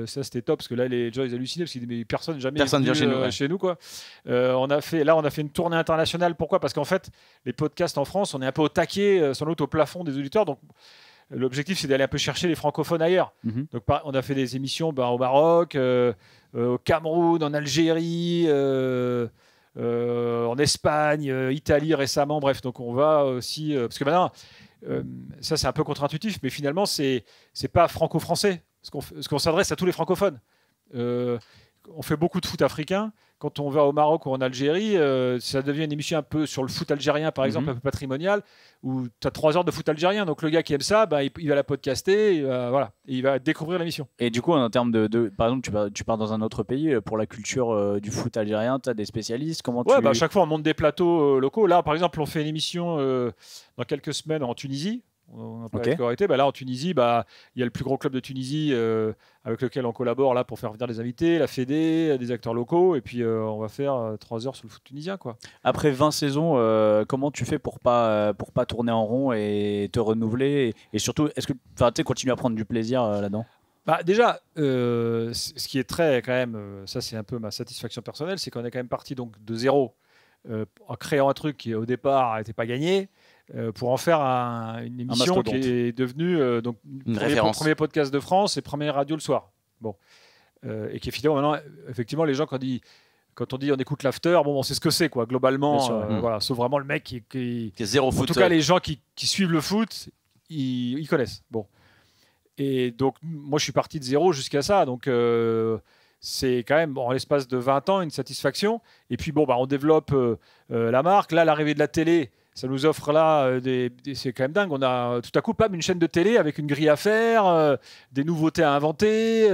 ça c'était top parce que là les gens ils hallucinaient parce que personne vient chez nous quoi. On a fait une tournée internationale. Pourquoi ? Parce qu'en fait les podcasts en France, on est un peu au taquet, sans doute au plafond des auditeurs. Donc l'objectif c'est d'aller un peu chercher les francophones ailleurs. Donc on a fait des émissions au Maroc, au Cameroun, en Algérie. En Espagne, Italie récemment, bref, donc on va aussi parce que maintenant ça c'est un peu contre-intuitif, mais finalement c'est pas franco-français, parce qu'on s'adresse à tous les francophones. On fait beaucoup de foot africain. Quand on va au Maroc ou en Algérie, ça devient une émission un peu sur le foot algérien, par exemple, un peu patrimonial, où tu as 3 heures de foot algérien. Donc le gars qui aime ça, il va la podcaster, il va découvrir l'émission. Et du coup, en termes de par exemple, tu pars dans un autre pays, pour la culture du foot algérien, tu as des spécialistes. À chaque fois, on monte des plateaux locaux. Là, par exemple, on fait une émission dans quelques semaines en Tunisie. On n'a pas été. Là, en Tunisie, il y a le plus gros club de Tunisie avec lequel on collabore là, pour faire venir des invités, la Fédé, des acteurs locaux. Et puis, on va faire 3 heures sur le foot tunisien. Quoi. Après 20 saisons, comment tu fais pour pas tourner en rond et te renouveler et surtout, est-ce que tu continues à prendre du plaisir là-dedans ? Déjà, ce qui est très, quand même, ça c'est un peu ma satisfaction personnelle, c'est qu'on est quand même parti donc, de zéro en créant un truc qui au départ n'était pas gagné. Pour en faire une émission qui est devenue premier podcast de France et première radio le soir. Et qui est finalement maintenant, effectivement, les gens quand on dit on écoute l'after, on sait ce que c'est quoi. Globalement, sauf vraiment le mec qui est zéro foot. En tout cas, les gens qui suivent le foot, ils connaissent. Et donc moi, je suis parti de zéro jusqu'à ça. Donc c'est quand même en l'espace de 20 ans une satisfaction. Et puis on développe la marque. Là, l'arrivée de la télé. ça nous offre là c'est quand même dingue. On a tout à coup une chaîne de télé avec une grille à faire, des nouveautés à inventer.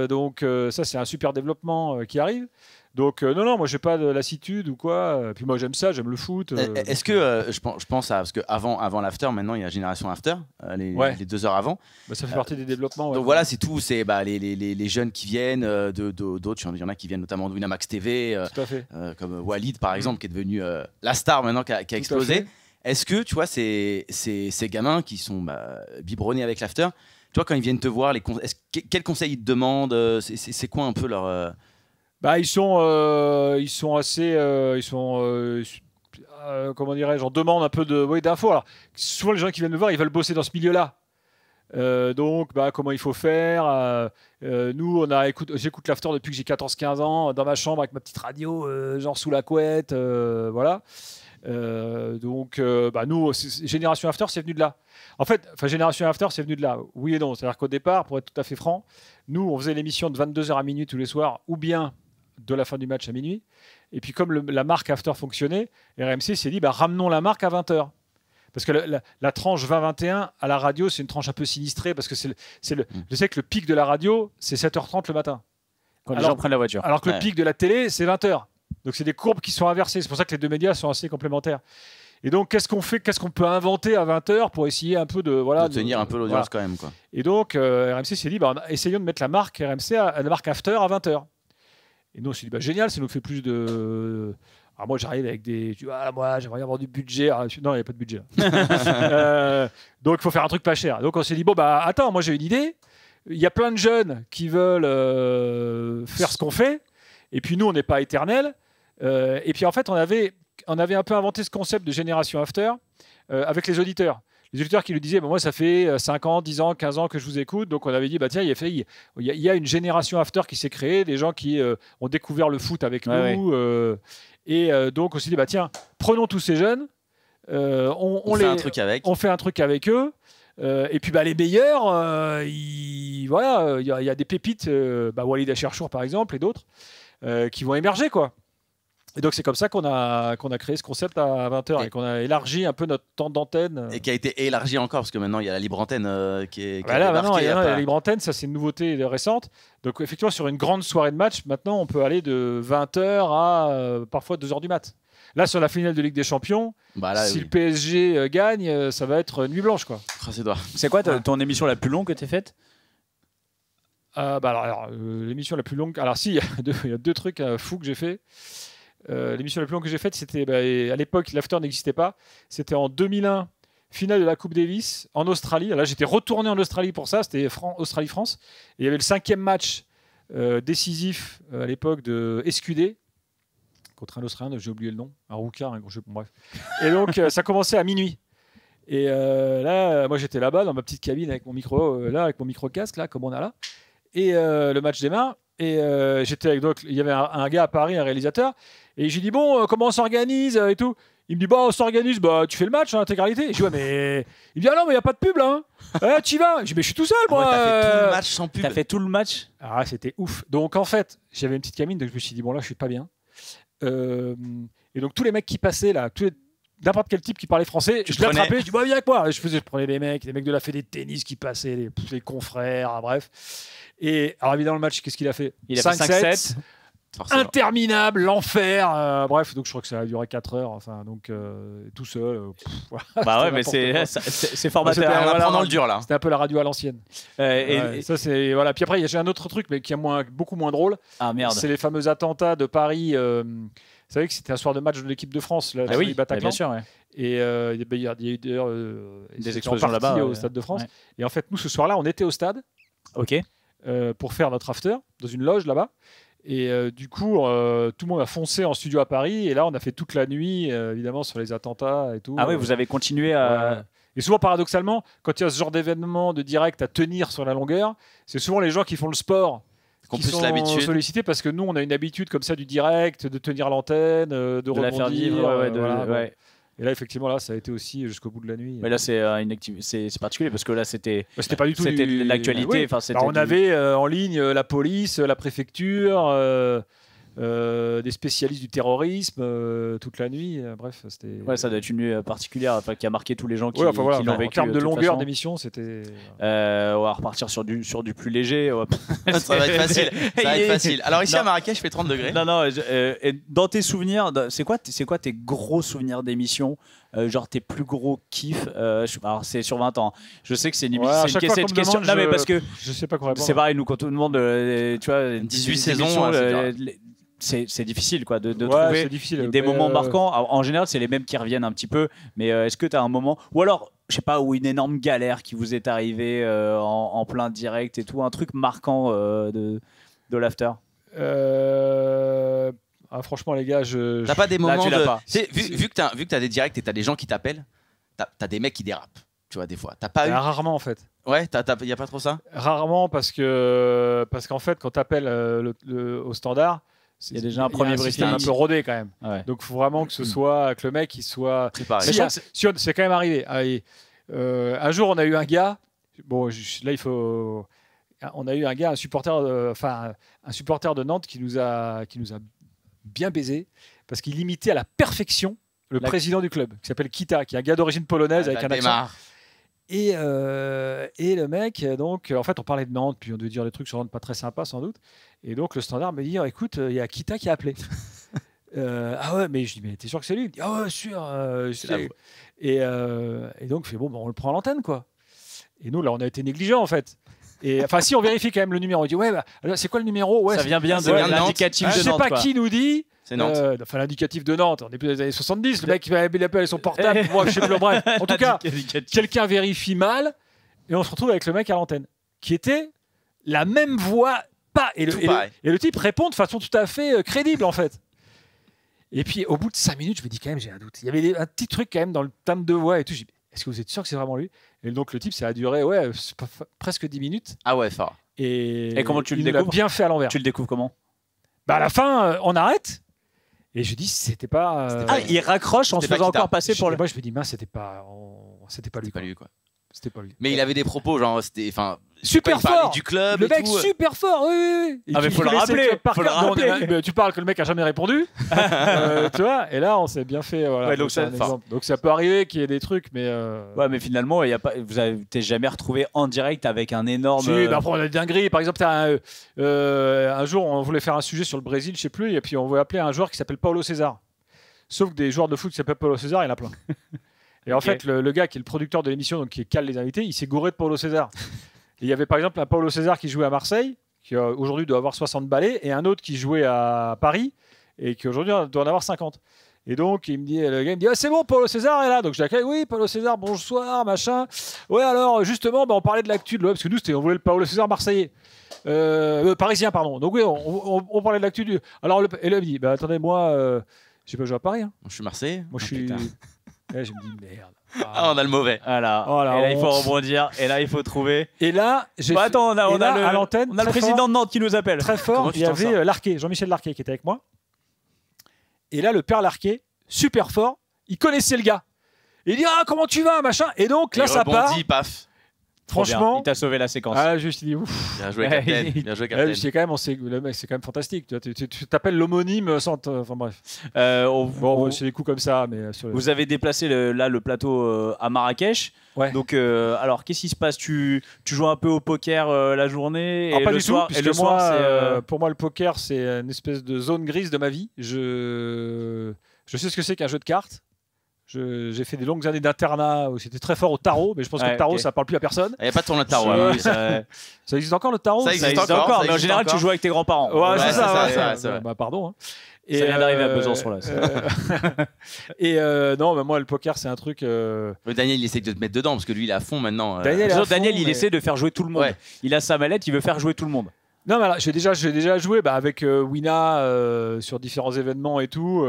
Donc ça, c'est un super développement qui arrive. Donc non, moi j'ai pas de lassitude ou quoi. Puis moi j'aime ça, j'aime le foot. Est-ce que je pense à parce que avant l'after, maintenant il y a Génération After, les 2 heures avant. Ça fait partie des développements. Donc voilà, c'est tout. C'est les jeunes qui viennent d'autres. Il y en a qui viennent notamment de Winamax TV, comme Walid par exemple, qui est devenu la star maintenant, qui a explosé. Est-ce que tu vois ces gamins qui sont biberonnés avec l'after, tu vois quand ils viennent te voir, quels conseils ils te demandent, c'est quoi un peu leur ils sont assez, comment dirais-je, on demande un peu d'infos. Alors, souvent les gens qui viennent me voir, ils veulent bosser dans ce milieu-là. Donc, comment il faut faire. Nous, j'écoute l'after depuis que j'ai 14-15 ans, dans ma chambre avec ma petite radio, genre sous la couette, voilà. Donc, nous, Génération After, c'est venu de là. En fait, Génération After, c'est venu de là. Oui et non. C'est-à-dire qu'au départ, pour être tout à fait franc, nous, on faisait l'émission de 22h à minuit tous les soirs, ou bien de la fin du match à minuit. Et puis, comme la marque After fonctionnait, RMC s'est dit, ramenons la marque à 20h. Parce que la tranche 20-21 à la radio, c'est une tranche un peu sinistrée, parce que je sais que le pic de la radio, c'est 7h30 le matin. Quand les gens prennent la voiture. Alors que le pic de la télé, c'est 20h. Donc, c'est des courbes qui sont inversées. C'est pour ça que les deux médias sont assez complémentaires. Et donc, qu'est-ce qu'on fait ? Qu'est-ce qu'on peut inventer à 20h pour essayer un peu de tenir un peu l'audience quand même, quoi. Et donc, RMC s'est dit, essayons de mettre la marque RMC, la marque After à 20h. Et nous, on s'est dit, génial, ça nous fait plus de... Alors moi, j'arrive avec des... moi, j'aimerais avoir du budget. Non, il n'y a pas de budget. Donc, il faut faire un truc pas cher. Donc, on s'est dit, attends, moi, j'ai une idée. Il y a plein de jeunes qui veulent faire ce qu'on fait. Et puis, nous, on n'est pas éternels. Et puis, en fait, on avait un peu inventé ce concept de Génération After avec les auditeurs. Les auditeurs qui nous disaient, moi, ça fait 5 ans, 10 ans, 15 ans que je vous écoute. Donc, on avait dit, tiens, il y a une Génération After qui s'est créée, des gens qui ont découvert le foot avec nous. Donc, on s'est dit, tiens, prenons tous ces jeunes. On fait un truc avec eux. Et puis, les meilleurs, il y a des pépites, Walid Acharchour, par exemple, et d'autres, qui vont émerger, quoi. Et donc, c'est comme ça qu'on a créé ce concept à 20h et qu'on a élargi un peu notre temps d'antenne. Et qui a été élargi encore, parce que maintenant, il y a la libre antenne qui est maintenant, il y a la libre antenne, ça, c'est une nouveauté récente. Donc, effectivement, sur une grande soirée de match, maintenant, on peut aller de 20h à parfois 2h du mat. Là, sur la finale de Ligue des Champions, si le PSG gagne, ça va être nuit blanche, quoi. C'est quoi ton émission la plus longue que tu as faite ? L'émission la plus longue... Alors, si, il y a deux trucs fous que j'ai fait. L'émission la plus longue que j'ai faite, c'était à l'époque, l'after n'existait pas. C'était en 2001, finale de la Coupe Davis en Australie. Là, j'étais retourné en Australie pour ça. C'était Australie-France. Et il y avait le 5e match décisif à l'époque de SQD contre un Australien, j'ai oublié le nom, un rouquin, bref. Et donc, ça commençait à minuit. Et là, moi, j'étais là-bas dans ma petite cabine avec mon micro, avec mon micro-casque, là, comme on a là. Et le match démarre. Et j'étais avec, donc, il y avait un gars à Paris, un réalisateur. Et j'ai dit, comment on s'organise et tout. Il me dit, on s'organise, tu fais le match en intégralité. Et je dis, mais. Il me dit, non, mais il n'y a pas de pub là. Tu y vas. Je dis, mais je suis tout seul, moi. T'as fait tout le match sans pub. T'as fait tout le match. Ah, c'était ouf. Donc, en fait, j'avais une petite cabine, donc je me suis dit, là, je suis pas bien. Et donc, tous les mecs qui passaient là, n'importe quel type qui parlait français, je l'attrapais, je dis, viens avec moi. Je prenais les mecs de la fédé de tennis qui passaient, les confrères, bref. Et alors, évidemment, le match, qu'est-ce qu'il a fait ? Il a fait 5-7. Interminable, l'enfer. Bref, donc je crois que ça a duré 4 heures. Enfin, donc tout seul. Mais c'est formateur. On va prendre dans le dur là. C'était un peu la radio à l'ancienne. Ça c'est voilà. Puis après, j'ai un autre truc, mais qui est beaucoup moins drôle. Ah merde. C'est les fameux attentats de Paris. Vous savez que c'était un soir de match de l'équipe de France, là, Bataclan. Bien sûr. Ouais. Et il y a eu d'ailleurs des explosions là-bas au Stade de France. Ouais. Et en fait, nous ce soir-là, on était au stade. Ok. Pour faire notre after dans une loge là-bas. Et du coup, tout le monde a foncé en studio à Paris. Et là, on a fait toute la nuit, évidemment, sur les attentats et tout. Ah oui, vous avez continué à... Ouais. Et souvent, paradoxalement, quand il y a ce genre d'événement de direct à tenir sur la longueur, c'est souvent les gens qui font le sport qui sont sollicités, parce que nous, on a une habitude comme ça du direct, de tenir l'antenne, de rebondir. La faire vivre, Et là, effectivement, là, ça a été aussi jusqu'au bout de la nuit. Mais là, c'est particulier parce que là, c'était pas du tout l'actualité. Oui. On avait en ligne la police, la préfecture, des spécialistes du terrorisme toute la nuit. Bref, c'était. Ouais, ça doit être une nuit particulière, qui a marqué tous les gens qui, ouais, enfin, voilà, qui l'ont vécu. En termes de longueur d'émission, c'était. On va repartir sur du plus léger. Ça va être facile. Ça va être facile. Alors ici à Marrakech, il fait 30 degrés. Non. Dans tes souvenirs, c'est quoi tes gros souvenirs d'émission? Genre tes plus gros kiffs. Alors c'est sur 20 ans. Je sais que c'est une question. Non, mais parce que je sais pas quoi répondre. C'est pareil, nous quand on demande, tu vois, 18 saisons. C'est difficile quoi, de trouver des moments marquants. Alors, en général, c'est les mêmes qui reviennent un petit peu. Mais est-ce que tu as un moment, ou alors, je sais pas, ou une énorme galère qui vous est arrivée en plein direct et tout, un truc marquant de l'after? Franchement, les gars, t'as pas des moments pas. Vu que t'as des directs et t'as des gens qui t'appellent, t'as des mecs qui dérapent. Tu vois, des fois. T'as pas eu... Rarement en fait. Ouais, y a pas trop ça. Rarement parce qu'en fait, quand t'appelles au standard. Il y a déjà un premier briefing un peu rodé quand même. Ouais. Donc il faut vraiment que ce soit que le mec il soit préparé. C'est quand même arrivé. Un jour on a eu un gars. Bon là il faut. On a eu un gars, un supporter de Nantes qui nous a bien baisé parce qu'il imitait à la perfection le président du club qui s'appelle Kita, qui est un gars d'origine polonaise avec un accent. Et le mec, donc, en fait, on parlait de Nantes, puis on devait dire des trucs sur Nantes pas très sympas sans doute. Et donc, le standard me dit écoute, il y a Kita qui a appelé. Ah ouais, mais je dis mais t'es sûr que c'est lui? Il me dit ah ouais, sûr. Et donc, fait bon, on le prend à l'antenne, quoi. Et nous, là, on a été négligents, en fait. Et enfin, si on vérifie quand même le numéro, on dit ouais, c'est quoi le numéro? Ouais, ça vient bien de l'indicatif de Nantes. Je sais pas qui nous dit. C'est Nantes. L'indicatif de Nantes, on est plus dans les années 70, le mec il appelle avec son portable, moi je sais plus, bref. En tout cas, quelqu'un vérifie mal et on se retrouve avec le mec à l'antenne qui était la même voix, et le type répond de façon tout à fait crédible en fait. Et puis au bout de 5 minutes, je me dis quand même, j'ai un doute. Il y avait un petit truc quand même dans le timbre de voix et tout. Je dis, est-ce que vous êtes sûr que c'est vraiment lui? Et donc le type, ça a duré presque 10 minutes. Ah ouais, fort. Et comment tu le découvres? Bien fait à l'envers. Tu le découvres comment? À la fin, on arrête. Et je dis, c'était pas. Il raccroche en se faisant encore passer pour le. Moi, je me dis, mince, c'était pas lui. Quoi. C'était pas lui. Mais il avait des propos, genre, super fort du club. Le mec, super fort, oui. Mais faut le rappeler. Tu parles que le mec a jamais répondu. Tu vois, et là, on s'est bien fait. Voilà, donc ça peut arriver qu'il y ait des trucs, mais. Ouais, mais finalement, t'es jamais retrouvé en direct avec un énorme. Si, après, on a des dingueries. Par exemple, un jour, on voulait faire un sujet sur le Brésil, je sais plus, et puis on voulait appeler un joueur qui s'appelle Paulo César. Sauf que des joueurs de foot qui s'appellent Paulo César, il y en a plein. Et en fait, le gars qui est le producteur de l'émission, donc qui cale les invités, il s'est gouré de Paulo César. Et il y avait par exemple un Paulo César qui jouait à Marseille, qui aujourd'hui doit avoir 60 balais, et un autre qui jouait à Paris, et qui aujourd'hui doit en avoir 50. Et donc, le gars me dit c'est bon, Paulo César est là. Donc je l'accueille, oui, Paulo César, bonsoir, machin. Ouais, alors justement, on parlait de l'actu de l'OM, parce que nous, on voulait le Paulo César marseillais. Parisien, pardon. Donc oui, on parlait de l'actu du. Alors, et là, il me dit attendez, moi, j'ai pas joué à Paris. Hein. Je suis Marseillais. Moi, je suis. Et je me dis merde. On a le mauvais. Voilà. Et là, il faut rebondir. Et là, il faut trouver. Et là, attends, on a à l'antenne. On a le président de Nantes qui nous appelle. Très fort. Il y avait Larquet, Jean-Michel Larquet qui était avec moi. Et là, le père Larquet, super fort, il connaissait le gars. Il dit comment tu vas, machin. Et donc là, ça part. Paf. Franchement, il t'a sauvé la séquence. Juste dit ouf. Bien joué, capitaine. Bien joué, capitaine. Le mec, c'est quand même fantastique. Tu t'appelles l'homonyme sans. Enfin bref. C'est des coups comme ça, mais. Vous avez déplacé le plateau à Marrakech. Ouais. Donc, alors, qu'est-ce qui se passe? Tu joues un peu au poker la journée et pas le du soir. Tout, et le soir, pour moi, le poker, c'est une espèce de zone grise de ma vie. Je sais ce que c'est qu'un jeu de cartes. J'ai fait des longues années d'internat où c'était très fort au tarot, mais je pense que le tarot, ça parle plus à personne. Il n'y a pas de tournoi de tarot. Ça existe encore le tarot? Ça existe encore, mais en général, tu joues avec tes grands-parents. Ouais, c'est ça. Pardon. Hein. Ça vient d'arriver à Besançon là. Et non, moi, le poker, c'est un truc. Daniel, il essaie de te mettre dedans parce que lui, il est à fond maintenant. Daniel, il essaie de faire jouer tout le monde. Il a sa mallette, il veut faire jouer tout le monde. Non, mais là, j'ai déjà joué avec Wina sur différents événements et tout.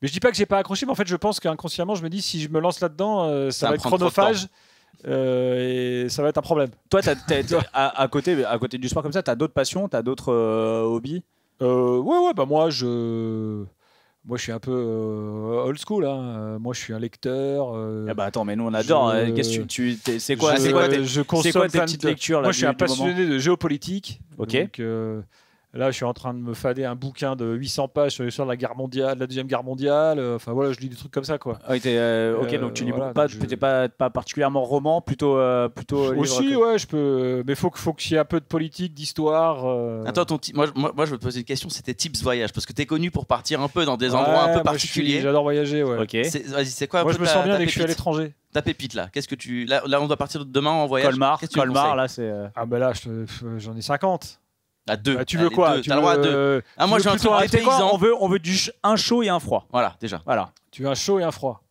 Mais je dis pas que j'ai pas accroché, mais en fait, je pense qu'inconsciemment, je me dis si je me lance là-dedans, ça va être chronophage et ça va être un problème. Toi, à côté du sport comme ça, t'as d'autres passions, t'as d'autres hobbies? Moi, je suis un peu old school. Hein. Moi, je suis un lecteur. Attends, mais nous, on adore. C'est quoi tes petites lectures là? Moi, je suis un passionné de géopolitique. Ok. Donc, Là, je suis en train de me fader un bouquin de 800 pages sur l'histoire de la guerre mondiale, de la Deuxième Guerre mondiale. Enfin voilà, je lis des trucs comme ça, quoi. Ok, donc tu lis t'es pas particulièrement roman, plutôt aussi, ouais, je peux. Mais faut qu'il y ait un peu de politique, d'histoire. Attends, moi, je veux te poser une question. C'était Tips Voyage, parce que t'es connu pour partir un peu dans des endroits un peu particuliers. J'adore voyager, ouais. Ok. Vas-y, c'est quoi? Moi, je me sens bien dès que je suis à l'étranger. Ta pépite là, qu'est-ce que tu. Là, on doit partir demain en voyage. Colmar, là, c'est. Ah, ben là, j'en ai 50. À 2. Tu veux quoi? Tu as le droit à 2. Ah, moi, j'ai un truc dépaysant. On veut un chaud et un froid. Voilà, déjà. Voilà. Tu veux un chaud et un froid.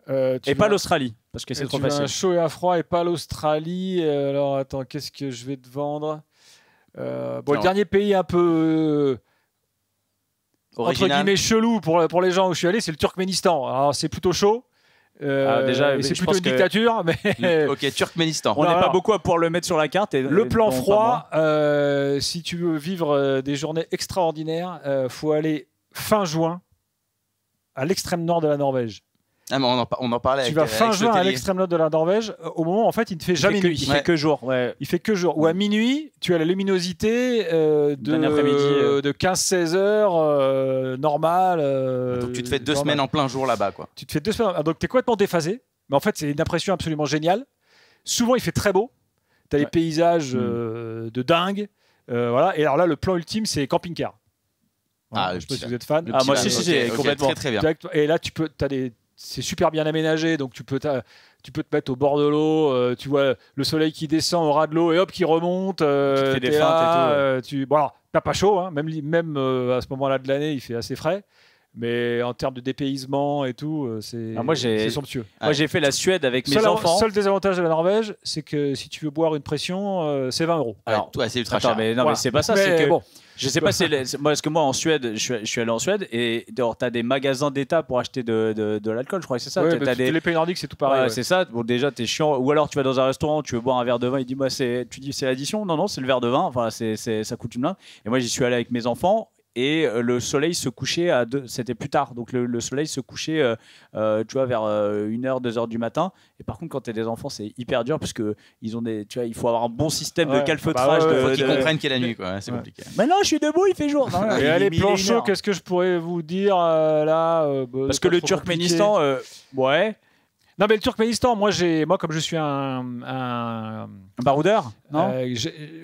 Et pas l'Australie, parce que c'est trop facile. Tu veux un chaud et un froid et pas l'Australie. Alors, attends, qu'est-ce que je vais te vendre? Le dernier pays un peu. Entre guillemets chelou pour les gens où je suis allé, c'est le Turkménistan. Alors, c'est plutôt chaud. Déjà, c'est plutôt une dictature, mais ok, Turkménistan. On n'est pas beaucoup à pouvoir le mettre sur la carte. Le plan froid, si tu veux vivre des journées extraordinaires, faut aller fin juin à l'extrême nord de la Norvège. Ah, mais on en parlait. Tu vas fin juin à l'extrême nord de la Norvège, au moment où en fait il ne fait jamais nuit. Il fait que jour. Ouais. Il fait que jour. Ou à minuit, tu as la luminosité de 15-16 heures normale. Donc tu te fais 2 semaines en plein jour là-bas, quoi. Tu te fais 2 semaines. Donc tu es complètement déphasé. Mais en fait, c'est une impression absolument géniale. Souvent, il fait très beau. Tu as des paysages de dingue. Voilà. Et alors là, le plan ultime, c'est camping-car. Voilà. Je ne sais pas si vous êtes fan. Moi, si, complètement. Très bien. Et là, c'est super bien aménagé, donc tu peux te mettre au bord de l'eau, tu vois le soleil qui descend au ras de l'eau et hop qui remonte, qui fait des feintes et tout. Bon, alors, t'as pas chaud, hein, même à ce moment-là de l'année il fait assez frais, mais en termes de dépaysement et tout, c'est somptueux. Moi j'ai fait la Suède avec mes enfants. Seul désavantage de la Norvège, c'est que si tu veux boire une pression, c'est 20 €. Alors, c'est ultra cher. Mais c'est pas ça, c'est que bon. Je sais pas, parce que moi en Suède, je suis allé en Suède et tu as des magasins d'État pour acheter de l'alcool, je crois que c'est ça. Les pays nordiques, c'est tout pareil. C'est ça, bon, déjà t'es chiant. Ou alors tu vas dans un restaurant, tu veux boire un verre de vin, il dit tu dis c'est l'addition. Non, c'est le verre de vin, enfin, ça coûte une main. Et moi j'y suis allé avec mes enfants. Et le soleil se couchait c'était plus tard, donc le soleil se couchait tu vois, vers 1h, 2h du matin. Et par contre, quand tu as des enfants, c'est hyper dur parce que ils ont tu vois, il faut avoir un bon système de calfeutrage. Il faut qu'ils comprennent qu'il y a la nuit, quoi. C'est compliqué. Mais non, je suis debout, il fait jour. Non, et allez, plan chaud, qu'est-ce que je pourrais vous dire là parce que le Turkménistan, ouais. Non, mais le Turkménistan, moi comme je suis un baroudeur, non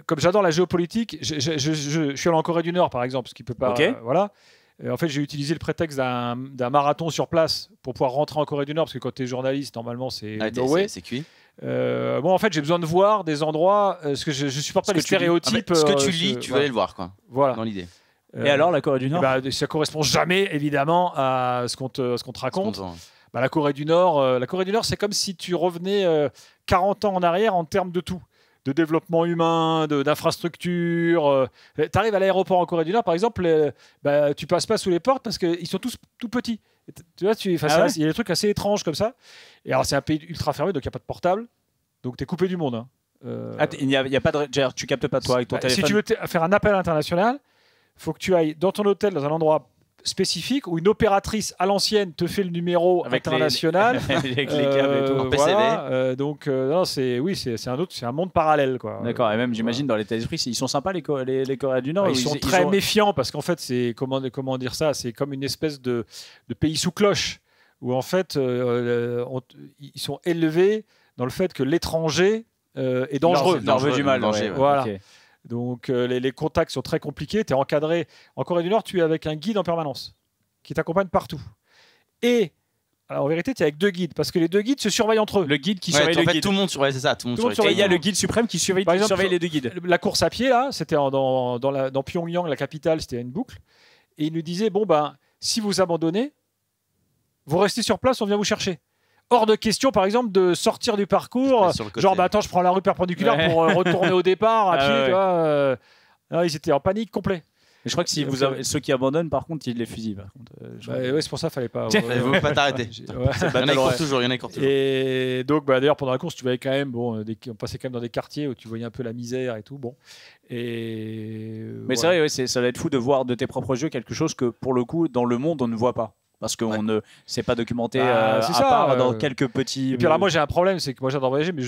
comme j'adore la géopolitique, je suis allé en Corée du Nord, par exemple, ce qui peut pas. Voilà. En fait, j'ai utilisé le prétexte d'un marathon sur place pour pouvoir rentrer en Corée du Nord, parce que quand tu es journaliste, normalement, c'est c'est cuit. Moi, en fait, j'ai besoin de voir des endroits, parce que je supporte pas les stéréotypes. Ce que tu lis, tu vas aller le voir, quoi. Voilà. Dans l'idée. Et alors, la Corée du Nord ça correspond jamais, évidemment, à ce qu'on te raconte. La Corée du Nord, c'est comme si tu revenais 40 ans en arrière en termes de tout, de développement humain, d'infrastructure. Tu arrives à l'aéroport en Corée du Nord, par exemple, tu passes pas sous les portes parce qu'ils sont tous tout petits. Tu vois, il y a des trucs assez étranges comme ça. Et alors, c'est un pays ultra fermé, donc il n'y a pas de portable. Donc, tu es coupé du monde. Hein. Il n'y a pas de... Tu captes pas toi avec ton téléphone. Si tu veux faire un appel international, il faut que tu ailles dans ton hôtel, dans un endroit spécifique où une opératrice à l'ancienne te fait le numéro avec international avec les câbles et tout en PCV. Donc non, c'est un monde parallèle, quoi. D'accord. Et même j'imagine dans l'état d'esprit, ils sont sympas les Coréens du Nord. Ils sont très méfiants parce qu'en fait c'est comment dire ça, c'est comme une espèce de pays sous cloche où en fait ils sont élevés dans le fait que l'étranger est dangereux. Dangereux du mal. Voilà. Okay. Donc les contacts sont très compliqués, tu es encadré. En Corée du Nord, tu es avec un guide en permanence qui t'accompagne partout. Et alors, en vérité, tu es avec 2 guides parce que les 2 guides se surveillent entre eux. Le guide qui surveille le guide. Tout le monde surveille, c'est ça. Tout le monde surveille. Et il y a le guide suprême qui surveille les 2 guides. La course à pied, là, c'était dans Pyongyang, la capitale, c'était une boucle. Et il nous disait, si vous abandonnez, vous restez sur place, on vient vous chercher. Hors de question, par exemple, de sortir du parcours. Genre, attends, je prends la rue perpendiculaire pour retourner au départ à pied. Tu vois, non, ils étaient en panique complet. Mais je crois que si ceux qui abandonnent, par contre, ils les fusillent. Par contre, c'est pour ça qu'il fallait pas. Il ne faut pas t'arrêter. Il y en a toujours. Et donc, d'ailleurs, pendant la course, tu voyais quand même, on passait quand même dans des quartiers où tu voyais un peu la misère et tout. Bon. Mais c'est vrai, ça va être fou de voir de tes propres yeux quelque chose que, pour le coup, dans le monde, on ne voit pas. Parce qu'on ne s'est pas documenté à part dans quelques petits... Et puis alors moi j'ai un problème, c'est que moi j'adore voyager, mais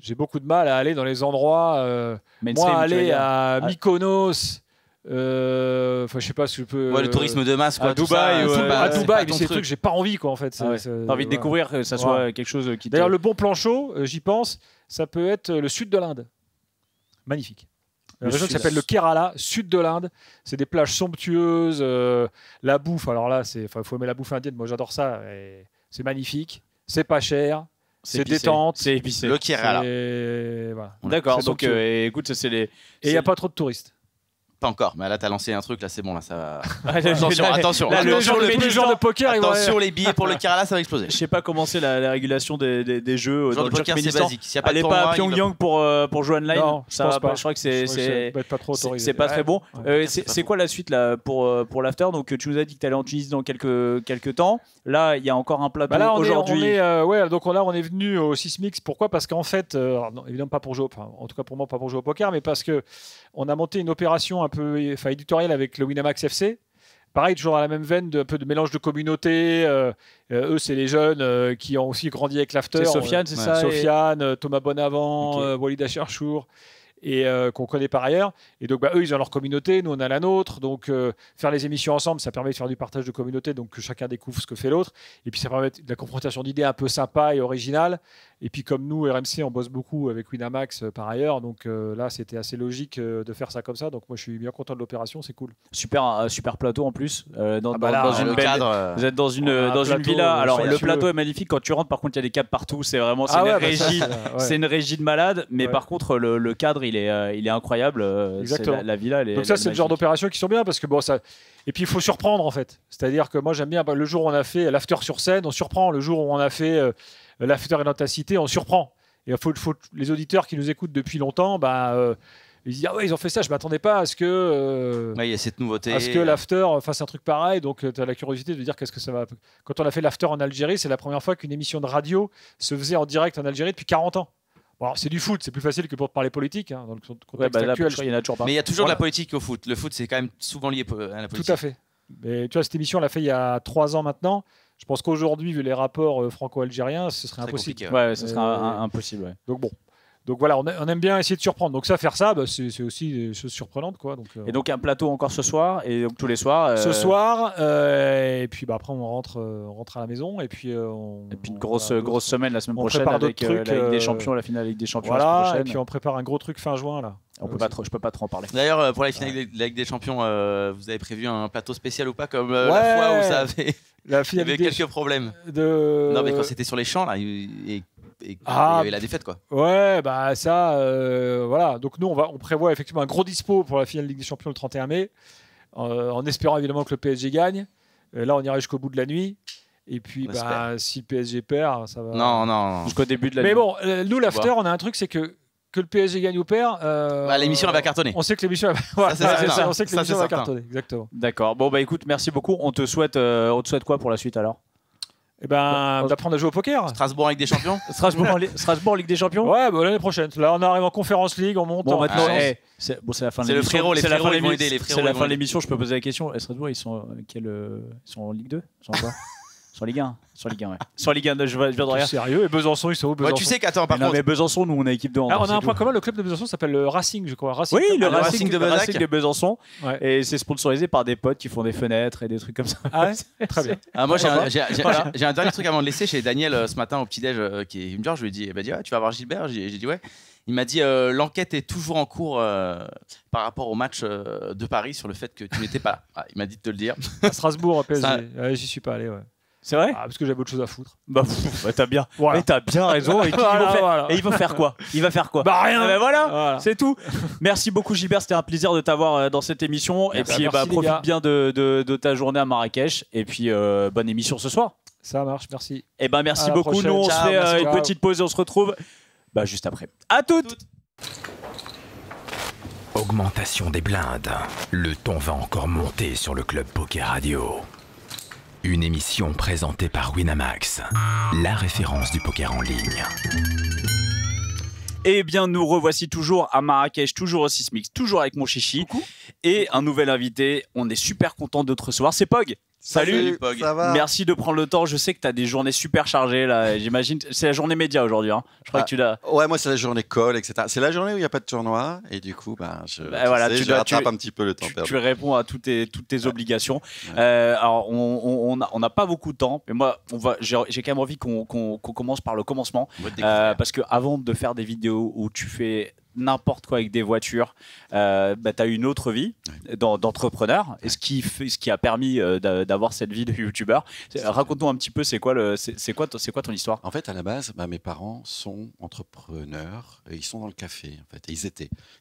j'ai beaucoup de mal à aller dans les endroits. Moi, aller à Mykonos. Je sais pas si je peux. Le tourisme de masse, quoi. À Dubaï, à Dubaï, c'est des trucs que j'ai pas envie, quoi, en fait. T'as envie de découvrir que ça soit quelque chose qui. D'ailleurs, le bon plan chaud, j'y pense, ça peut être le sud de l'Inde. Magnifique. Une région qui s'appelle le Kerala, sud de l'Inde. C'est des plages somptueuses, la bouffe. Alors là, faut aimer la bouffe indienne. Moi, j'adore ça. C'est magnifique. C'est pas cher. C'est détente. C'est épicé. Le Kerala. Voilà. D'accord. Donc, écoute, c'est les. Et il n'y a pas trop de touristes. Pas encore, mais là t'as lancé un truc, là c'est bon, là ça va. Attention. Là, tous les joueurs de poker, attention, les billets pour le Kerala, ça va exploser. Je sais pas comment c'est la régulation des jeux dans le poker, c'est basique. Si allez pas à Pyongyang pour jouer online. Non, ça va pas. Je crois que c'est pas très bon. C'est quoi la suite là pour l'after? Donc tu nous as dit que tu allais en Tunisie dans quelques temps. Là, il y a encore un plateau aujourd'hui. Donc là on est venu au Sismix. Pourquoi? Parce qu'en fait, évidemment pas pour jouer, en tout cas pour moi pas pour jouer au poker, mais parce que on a monté une opération un peu éditoriale avec le Winamax FC. Pareil, toujours à la même veine, un peu de mélange de communauté. Eux, c'est les jeunes qui ont aussi grandi avec l'after. C'est Sofiane, c'est ça? Sofiane, Thomas Bonavent, Walid Acharchour, et qu'on connaît par ailleurs. Et donc, eux, ils ont leur communauté, nous, on a la nôtre. Donc, faire les émissions ensemble, ça permet de faire du partage de communauté, donc que chacun découvre ce que fait l'autre. Et puis, ça permet de la confrontation d'idées un peu sympa et originale. Et puis, comme nous, RMC, on bosse beaucoup avec Winamax par ailleurs. Donc là, c'était assez logique de faire ça comme ça. Donc, moi, je suis bien content de l'opération. C'est cool. Super plateau en plus. Dans une cadre. Vous êtes dans une villa. Alors, le plateau est magnifique. Quand tu rentres, par contre, il y a des câbles partout. C'est vraiment c'est une régie de malade. Mais par contre, le cadre, il est incroyable. Exactement. La villa, donc ça, c'est le genre d'opération qui sont bien parce que bon, ça. Et puis il faut surprendre en fait. C'est-à-dire que moi j'aime bien le jour où on a fait l'after sur scène, on surprend. Le jour où on a fait l'after et dans ta cité, on surprend. Et il faut les auditeurs qui nous écoutent depuis longtemps, ils disent ils ont fait ça, je m'attendais pas à ce que. Il y a cette nouveauté. À ce que l'after fasse un truc pareil. Donc tu as la curiosité de dire qu'est-ce que ça va. Quand on a fait l'after en Algérie, c'est la première fois qu'une émission de radio se faisait en direct en Algérie depuis 40 ans. Bon, c'est du foot, c'est plus facile que pour parler politique dans le contexte actuel. Il y en a toujours pas. Mais il y a toujours de la politique au foot. Le foot, c'est quand même souvent lié à la politique. Tout à fait. Mais tu vois, cette émission, on l'a fait il y a 3 ans maintenant. Je pense qu'aujourd'hui, vu les rapports franco-algériens, ce serait impossible. Ce serait impossible. Ouais. Donc bon. Donc voilà, on aime bien essayer de surprendre. Donc ça, faire ça, c'est aussi des choses surprenantes, quoi. Donc, et donc un plateau encore ce soir, et donc tous les soirs. Ce soir, et puis après on rentre à la maison, et puis une grosse semaine la semaine prochaine avec la Ligue des Champions, la finale Ligue des Champions. Voilà, et puis on prépare un gros truc fin juin là. Je peux pas trop en parler. D'ailleurs, pour la finale de la Ligue des Champions, vous avez prévu un plateau spécial ou pas, comme la fois où ça avait, il y avait quelques problèmes. Non, mais quand c'était sur les champs là. Et il y avait la défaite, quoi. Ouais, voilà. Donc nous, on prévoit effectivement un gros dispo pour la finale Ligue des Champions le 31 mai, en espérant évidemment que le PSG gagne. Là, on ira jusqu'au bout de la nuit. Et puis, si le PSG perd, ça va. Non. Jusqu'au début de la nuit. Mais bon, nous, l'after, on a un truc, c'est que le PSG gagne ou perd. L'émission, elle va cartonner. On sait que l'émission, on sait que l'émission va cartonner. Exactement. D'accord. Bon, écoute, merci beaucoup. On te souhaite quoi pour la suite alors? D'apprendre à jouer au poker. Strasbourg en Ligue des Champions. Strasbourg en Ligue des Champions. Ouais, l'année prochaine. Là, on arrive en Conference League, on monte. Bon, maintenant, c'est la fin de l'émission. C'est la fin de l'émission. Je peux poser la question. Strasbourg, ils sont en Ligue 2? Ils sont quoi? Sur Ligue 1. Sur Ligue 1, ouais. Sur Ligue 1, je viens de rien. Sérieux? Et Besançon, ils sont où, Besançon? Tu sais qu'attends, par contre. Non, mais Besançon, nous, on a équipe de hand. On a un point commun, le club de Besançon s'appelle le Racing, je crois. Oui, le Racing de Besançon. Ouais. Et c'est sponsorisé par des potes qui font des fenêtres et des trucs comme ça. Ah ouais. Très bien. Moi, j'ai un dernier truc avant de laisser chez Daniel ce matin au petit-déj. Il me dit, je lui ai dit, tu vas voir Gilbert? J'ai dit, ouais. Il m'a dit, l'enquête est toujours en cours par rapport au match de Paris sur le fait que tu n'étais pas là. Il m'a dit de te le dire. À Strasbourg, au PSG. J'y suis pas allé, ouais. C'est vrai? Parce que j'avais autre chose à foutre. T'as bien. Voilà. T'as bien raison. Et il va faire quoi? Rien. Voilà. C'est tout. Merci beaucoup Gilbert, c'était un plaisir de t'avoir dans cette émission. Merci, et puis profite bien de ta journée à Marrakech. Et puis bonne émission ce soir. Ça marche, merci. Et merci beaucoup. Prochaine. Nous on se fait une petite pause et on se retrouve juste après. À toutes. Augmentation des blindes. Le ton va encore monter sur le Club Poker Radio. Une émission présentée par Winamax, la référence du poker en ligne. Eh bien, nous revoici toujours à Marrakech, toujours au Sismix, toujours avec mon chichi. Coucou. Et un nouvel invité. On est super content de te recevoir. C'est Pog. Salut, Pog. Ça va? Merci de prendre le temps. Je sais que tu as des journées super chargées là. J'imagine, c'est la journée média aujourd'hui. Hein. Je crois que tu l'as. Ouais, moi c'est la journée call, etc. C'est la journée où il n'y a pas de tournoi et du coup, je rattrape un petit peu le temps perdu. Tu réponds à toutes tes obligations. Ouais. Alors, on n'a pas beaucoup de temps, mais moi, j'ai quand même envie qu'on commence par le commencement. Parce que avant de faire des vidéos où tu fais n'importe quoi avec des voitures, tu as eu une autre vie d'entrepreneur, et ce qui a permis d'avoir cette vie de youtubeur. Raconte-nous un petit peu, c'est quoi ton histoire? En fait, à la base, mes parents sont entrepreneurs et ils sont dans le café. En fait, et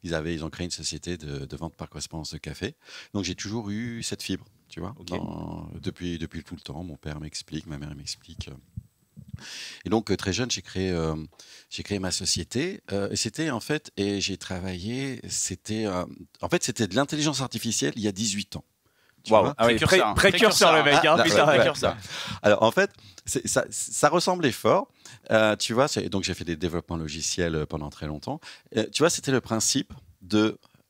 ils ont créé une société de vente par correspondance de café. Donc j'ai toujours eu cette fibre, tu vois, depuis tout le temps. Mon père m'explique, ma mère m'explique. Et donc très jeune, j'ai créé ma société. Et c'était en fait, et j'ai travaillé. C'était de l'intelligence artificielle il y a 18 ans. Wow. Ah oui, précurseur le mec. Précurseur. Alors en fait, ça ressemblait fort. Tu vois, donc j'ai fait des développements logiciels pendant très longtemps. Tu vois, c'était le principe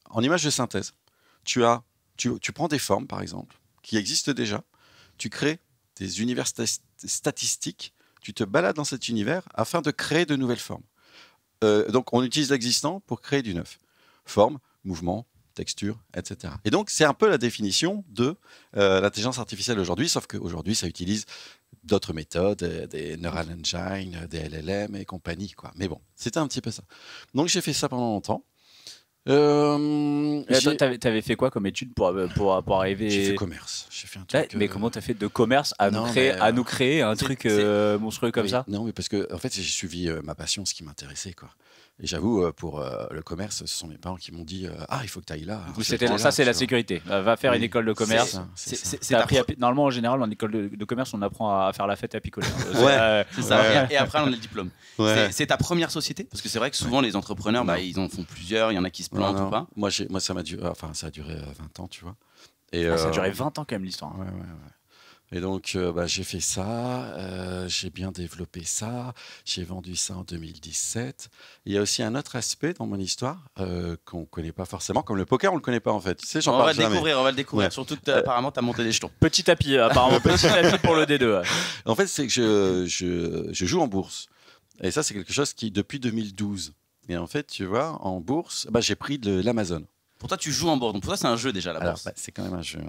en image de synthèse. Tu prends des formes, par exemple, qui existent déjà. Tu crées des univers statistiques. Tu te balades dans cet univers afin de créer de nouvelles formes. Donc, on utilise l'existant pour créer du neuf. Forme, mouvement, texture, etc. Et donc, c'est un peu la définition de l'intelligence artificielle aujourd'hui, sauf qu'aujourd'hui, ça utilise d'autres méthodes, des neural engine, des LLM et compagnie, quoi. Mais bon, c'était un petit peu ça. Donc, j'ai fait ça pendant longtemps. T'avais fait quoi comme étude pour arriver? J'ai fait commerce. J'ai fait un truc. Mais comment t'as fait de commerce à nous créer un truc monstrueux comme ça? Non, mais parce que en fait, j'ai suivi ma passion, ce qui m'intéressait, quoi. Et j'avoue, pour le commerce, ce sont mes parents qui m'ont dit il faut que tu ailles là. Ça, c'est la sécurité. Va faire une école de commerce. Normalement, en général, en école de commerce, on apprend à faire la fête et à picoler. C'est ça. Et après, on a le diplôme. C'est ta première société? Parce que c'est vrai que souvent, les entrepreneurs, ils en font plusieurs. Il y en a qui se plantent ou pas. Moi, ça a duré 20 ans, tu vois. Ça a duré 20 ans quand même, l'histoire. Ouais. Et donc, j'ai fait ça, j'ai bien développé ça, j'ai vendu ça en 2017. Il y a aussi un autre aspect dans mon histoire qu'on ne connaît pas forcément, comme le poker, on ne le connaît pas en fait. Tu sais, on va le découvrir. Surtout, apparemment, tu as monté des jetons. Petit tapis, apparemment, petit tapis pour le D2. En fait, c'est que je joue en bourse. Et ça, c'est quelque chose qui, depuis 2012. Et en fait, tu vois, en bourse, j'ai pris de l'Amazon. Pour toi, tu joues en bourse. Donc, pour toi, c'est un jeu déjà, la bourse. C'est quand même un jeu.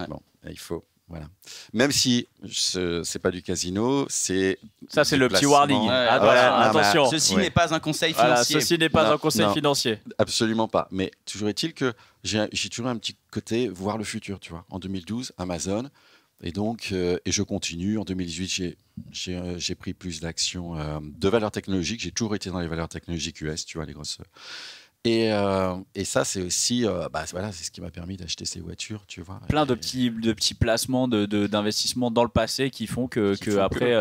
Bon, il faut... Voilà. Même si c'est pas du casino, c'est le petit warning. Attention. Ceci n'est pas un conseil financier. Ceci n'est pas un conseil financier. Absolument pas. Mais toujours est-il que j'ai toujours un petit côté voir le futur, tu vois. En 2012, Amazon, et donc et je continue. En 2018, j'ai pris plus d'actions de valeurs technologiques. J'ai toujours été dans les valeurs technologiques US, tu vois, les grosses. Et ça, c'est aussi, c'est ce qui m'a permis d'acheter ces voitures, tu vois. Plein de petits placements d'investissement dans le passé qui font que après,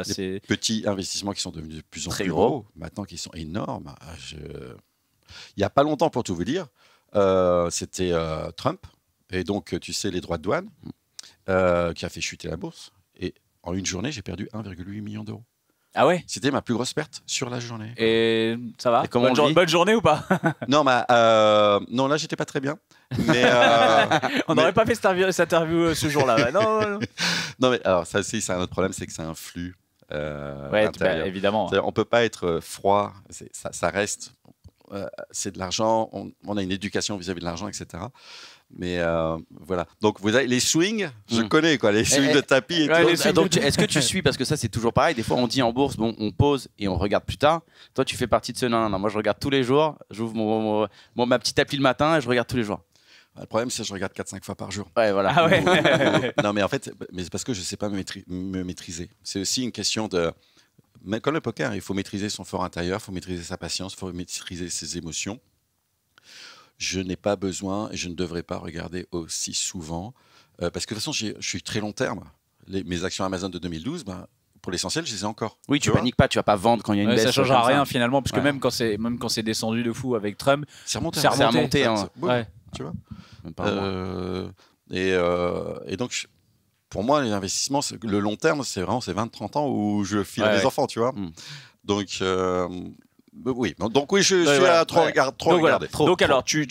c'est petits investissements qui sont devenus de plus en plus gros, maintenant qui sont énormes. Il n'y a pas longtemps, pour tout vous dire, c'était Trump, et donc tu sais les droits de douane, qui a fait chuter la bourse. Et en une journée, j'ai perdu 1,8 million d'euros. Ah ouais? C'était ma plus grosse perte sur la journée. Et ça va? Bonne journée ou pas? Non, non, là, j'étais pas très bien. Mais on n'aurait pas fait cette interview ce jour-là. Non, mais alors, ça aussi, c'est un autre problème, c'est que c'est un flux. Évidemment. On peut pas être froid. Ça reste. C'est de l'argent. On a une éducation vis-à-vis de l'argent, etc. Mais voilà. Donc vous avez les swings, je connais quoi, les swings de tapis et tout. Donc est-ce que tu suis, parce que ça c'est toujours pareil, des fois on dit en bourse, on pose et on regarde plus tard. Toi tu fais partie de ceux non, moi je regarde tous les jours, j'ouvre ma petite appli le matin et je regarde tous les jours. Le problème c'est que je regarde 4-5 fois par jour. Ouais, voilà. Non mais en fait, c'est parce que je sais pas me maîtriser. C'est aussi une question de... Mais comme le poker, il faut maîtriser son fort intérieur, il faut maîtriser sa patience, il faut maîtriser ses émotions. Je n'ai pas besoin et je ne devrais pas regarder aussi souvent parce que de toute façon, je suis très long terme. Mes actions Amazon de 2012, pour l'essentiel, je les ai encore. Oui, tu paniques pas, tu vas pas vendre quand il y a une baisse. Ça change à rien finalement, parce que même quand c'est descendu de fou avec Trump, c'est remonté. Tu vois. Et donc, pour moi, les investissements, le long terme, c'est vraiment 20-30 ans où je file à des enfants, tu vois. Donc. Oui, donc oui, je suis à trop regarder. Donc alors, tu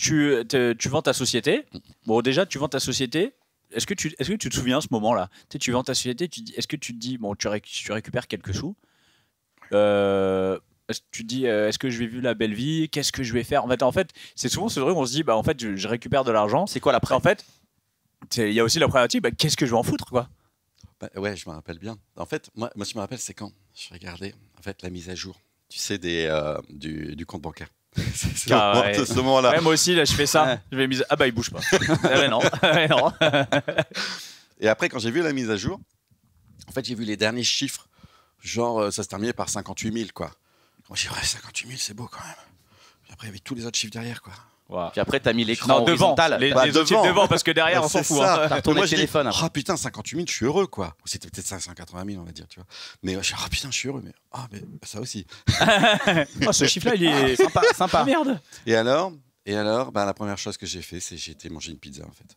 vends ta société. Bon, déjà, tu vends ta société. est-ce que tu te souviens de ce moment-là? Tu vas dans ta société, est-ce que tu te dis, bon, tu récupères quelques sous, tu te dis, est-ce que je vais vivre la belle vie? Qu'est-ce que je vais faire? En fait, c'est souvent ce truc où on se dit, bah en fait, je récupère de l'argent. C'est quoi l'après? En fait, il y a aussi la problématique, bah, qu'est-ce que je vais en foutre, quoi? Bah, ouais, je me rappelle bien. En fait, moi, je me rappelle, c'est quand je regardais en fait la mise à jour, tu sais, du compte bancaire. C'est ce moment-là. Ouais, moi aussi, là, je fais ça. Ouais. Je vais mise. Ah bah, il bouge pas. Non. Non. Et après, quand j'ai vu la mise à jour, en fait, j'ai vu les derniers chiffres. Genre, ça se terminait par 58 000, quoi. Moi, j'ai dit, ouais, 58 000, c'est beau quand même. Puis après, il y avait tous les autres chiffres derrière, quoi. Wow. Puis après, t'as mis l'écran horizontal. Les autres chiffres devant, parce que derrière, on s'en fout. Ça. T'as retourné Moi, le je dis, téléphone. ah putain, 58 000, je suis heureux, quoi. C'était peut-être 580 000, on va dire, tu vois. Mais je dis, ah putain, je suis heureux. Mais ça aussi. Oh, ce chiffre-là, il est Sympa. Ah, merde. Et alors, la première chose que j'ai fait, c'est j'ai été manger une pizza, en fait.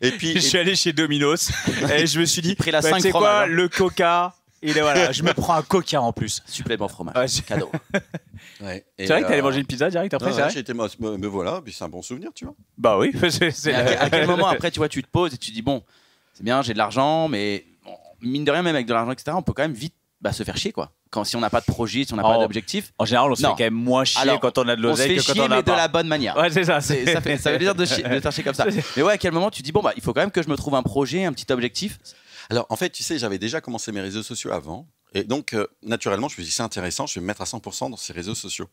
Et puis, Je suis allé chez Domino's et je me suis dit, pris la bah, 5 tu sais fromages, quoi, hein. le coca, voilà, je me prends un coca en plus. Supplément fromage. Ouais, Cadeau. ouais. C'est vrai que t'allais manger une pizza direct après, c'est vrai? j'ai été, me voilà, puis c'est un bon souvenir, tu vois. Bah oui, Et à quel moment après, tu vois, tu te poses et tu te dis, bon, c'est bien, j'ai de l'argent, mais bon, mine de rien, même avec de l'argent, etc., on peut quand même vite se faire chier, quoi. Si on n'a pas de projet, si on n'a pas d'objectif. En général, on se fait Non. quand même moins chier Alors, quand on a de On se l'oseille fait que quand chier, on en a mais de pas. la bonne manière. Ouais, c'est ça. Ça fait plaisir de faire chier comme ça. Mais ouais, à quel moment tu te dis, bon, il faut quand même que je me trouve un projet, un petit objectif. Alors, en fait, tu sais, j'avais déjà commencé mes réseaux sociaux avant. Et donc, naturellement, je me suis dit, c'est intéressant, je vais me mettre à 100% dans ces réseaux sociaux.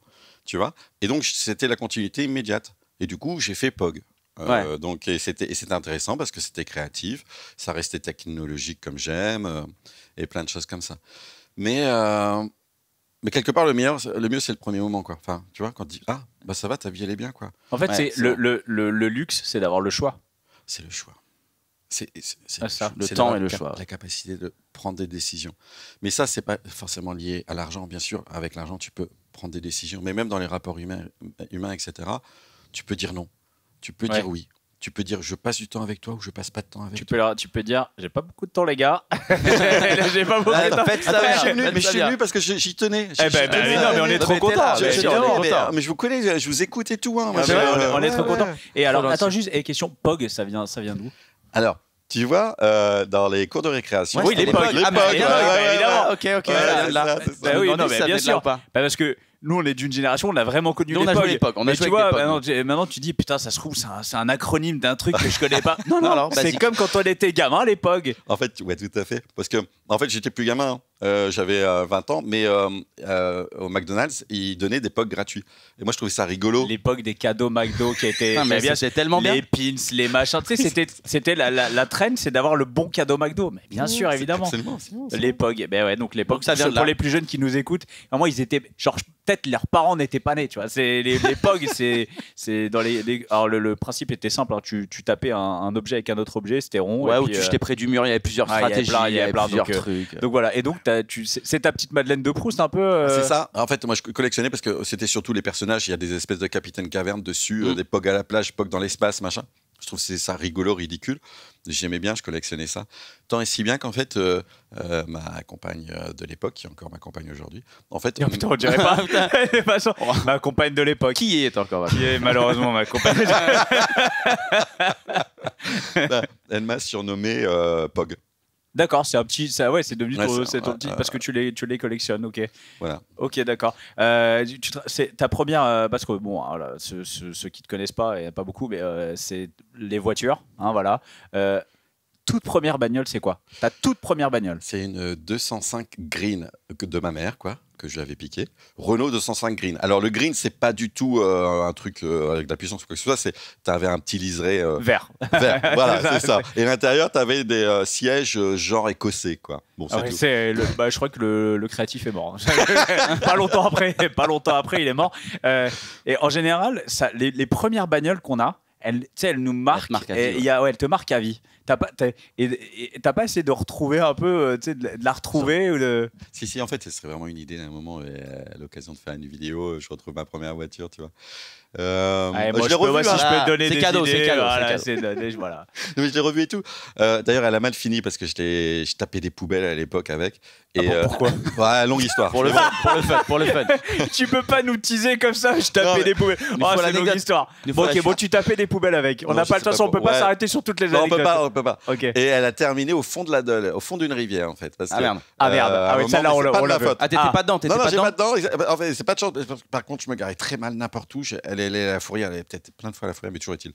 Tu vois? Et donc, c'était la continuité immédiate. Et du coup, j'ai fait POG. Ouais. Donc, et c'était intéressant parce que c'était créatif, ça restait technologique comme j'aime, et plein de choses comme ça. Mais quelque part, le mieux, c'est le premier moment, quoi. Enfin, tu vois, quand tu dis, ah, bah ça va, ta vie, elle est bien, quoi. En fait, Ouais, c'est le luxe, c'est d'avoir le choix. C'est le choix. C'est ça. Le c'est temps la- et le choix. La capacité de prendre des décisions. Mais ça, c'est pas forcément lié à l'argent, bien sûr. Avec l'argent, tu peux prendre des décisions. Mais même dans les rapports humains, etc., tu peux dire non. Tu peux dire oui. Tu peux dire je passe du temps avec toi ou je passe pas de temps avec toi. Tu peux dire, j'ai pas beaucoup de temps, les gars. J'ai pas beaucoup de temps. Faites ça Attends, bien. mais je suis venu parce que j'y tenais. Eh ben, mais non, mais on est trop contents. Bien sûr, on est contents. Mais je vous connais, je vous écoute et tout. Hein, moi, C'est vrai, je- on est trop contents. Et alors, Faut attends juste, question POG, ça vient d'où? Alors, tu vois, dans les cours de récréation. Oui, les POG. Ah, mais POG, évidemment. Ok. Ouais, là, c'est là. ça, c'est ça. Bah oui, On non, dit mais ça bien venait de là sûr. ou pas Parce que nous, on est d'une génération, on a vraiment connu Nous, on les a joué POG. les POG, on a Mais joué tu avec vois, les POG. maintenant, tu dis, putain, ça se trouve, c'est un acronyme d'un truc que je connais pas. Non, alors, c'est basique. comme quand on était gamin, les POG. En fait, ouais, tout à fait. Parce que, en fait, j'étais plus gamin. J'avais 20 ans, mais au McDonald's, ils donnaient des POG gratuits. Et moi, je trouvais ça rigolo. Les POG des cadeaux McDo qui étaient. Ah, mais bien, c'était tellement bien. Les pins, les machins. Tu sais, c'était la trend, c'est d'avoir le bon cadeau McDo. Mais bien sûr, évidemment. Absolument. Les POG, ben ouais, donc les POG, Donc ça vient de pour là. les plus jeunes qui nous écoutent, vraiment ils étaient, genre peut-être leurs parents n'étaient pas nés, tu vois. C'est les POG, c'est dans alors le principe était simple, hein, tu tapais un objet avec un autre objet, c'était rond. Ouais, et où puis, tu jetais près du mur, il y avait plusieurs il y avait stratégies, plein, il y avait plusieurs donc, trucs. donc voilà, et donc c'est ta petite Madeleine de Proust un peu. C'est ça. En fait, moi, je collectionnais parce que c'était surtout les personnages. Il y a des espèces de Capitaine Caverne dessus, des POG à la plage, POG dans l'espace, machin. Je trouve que c'est ça rigolo, ridicule. J'aimais bien, je collectionnais ça. Tant et si bien qu'en fait, ma compagne de l'époque, qui est encore ma compagne aujourd'hui, en fait, Oh, putain, on dirait pas. De toute façon, ma compagne de l'époque. Qui est encore Qui est malheureusement ma compagne. elle m'a surnommé POG. D'accord, c'est un petit, ça, ouais, c'est devenu Ouais, c'est ton ouais, petit, parce que tu les collectionnes, ok. Voilà. Ok, d'accord. C'est ta première, parce que bon, voilà, ceux qui te connaissent pas, il n'y a pas beaucoup, mais c'est les voitures, hein, voilà. Toute première bagnole, c'est quoi? Ta toute première bagnole? C'est une 205 Green de ma mère, quoi, que je lui avais piqué. Renault 205 Green. Alors le Green, c'est pas du tout un truc avec de la puissance ou quoi que ce soit. Tu avais un petit liseré Vert. vert. Voilà, C'est ça, c'est ça. Et à l'intérieur, tu avais des sièges genre écossais, quoi. Bon, c'est Ah ouais, tout. je crois que le créatif est mort. Pas longtemps après, il est mort. Et en général, les premières bagnoles qu'on a, elles nous marquent. Elle te marque à vie. T'as pas essayé de retrouver un peu, de la retrouver ou de... Si, en fait, ce serait vraiment une idée à un moment, à l'occasion de faire une vidéo, je retrouve ma première voiture, tu vois. Moi, je l'ai revu. Si je peux te donner des cadeaux, idées, c'est cadeau. Voilà. Mais je l'ai revu et tout. D'ailleurs, elle a mal fini parce que je tapais des poubelles à l'époque avec. Et pourquoi longue histoire. Pour le fun. Tu peux pas nous teaser comme ça. Je tapais des poubelles. C'est une longue histoire. Bon, tu tapais des poubelles avec. On n'a pas le temps. On peut pas s'arrêter sur toutes les anecdotes. On peut pas. Et elle a terminé au fond de la Dole, au fond d'une rivière en fait. Merde. Celle-là, on l'a fait. T'étais pas dedans. Non, j'étais pas dedans. En fait, c'est pas de chance. Par contre, je me garais très mal n'importe où. Elle est à la fourrière. Elle est peut-être plein de fois à la fourrière, mais toujours est-il.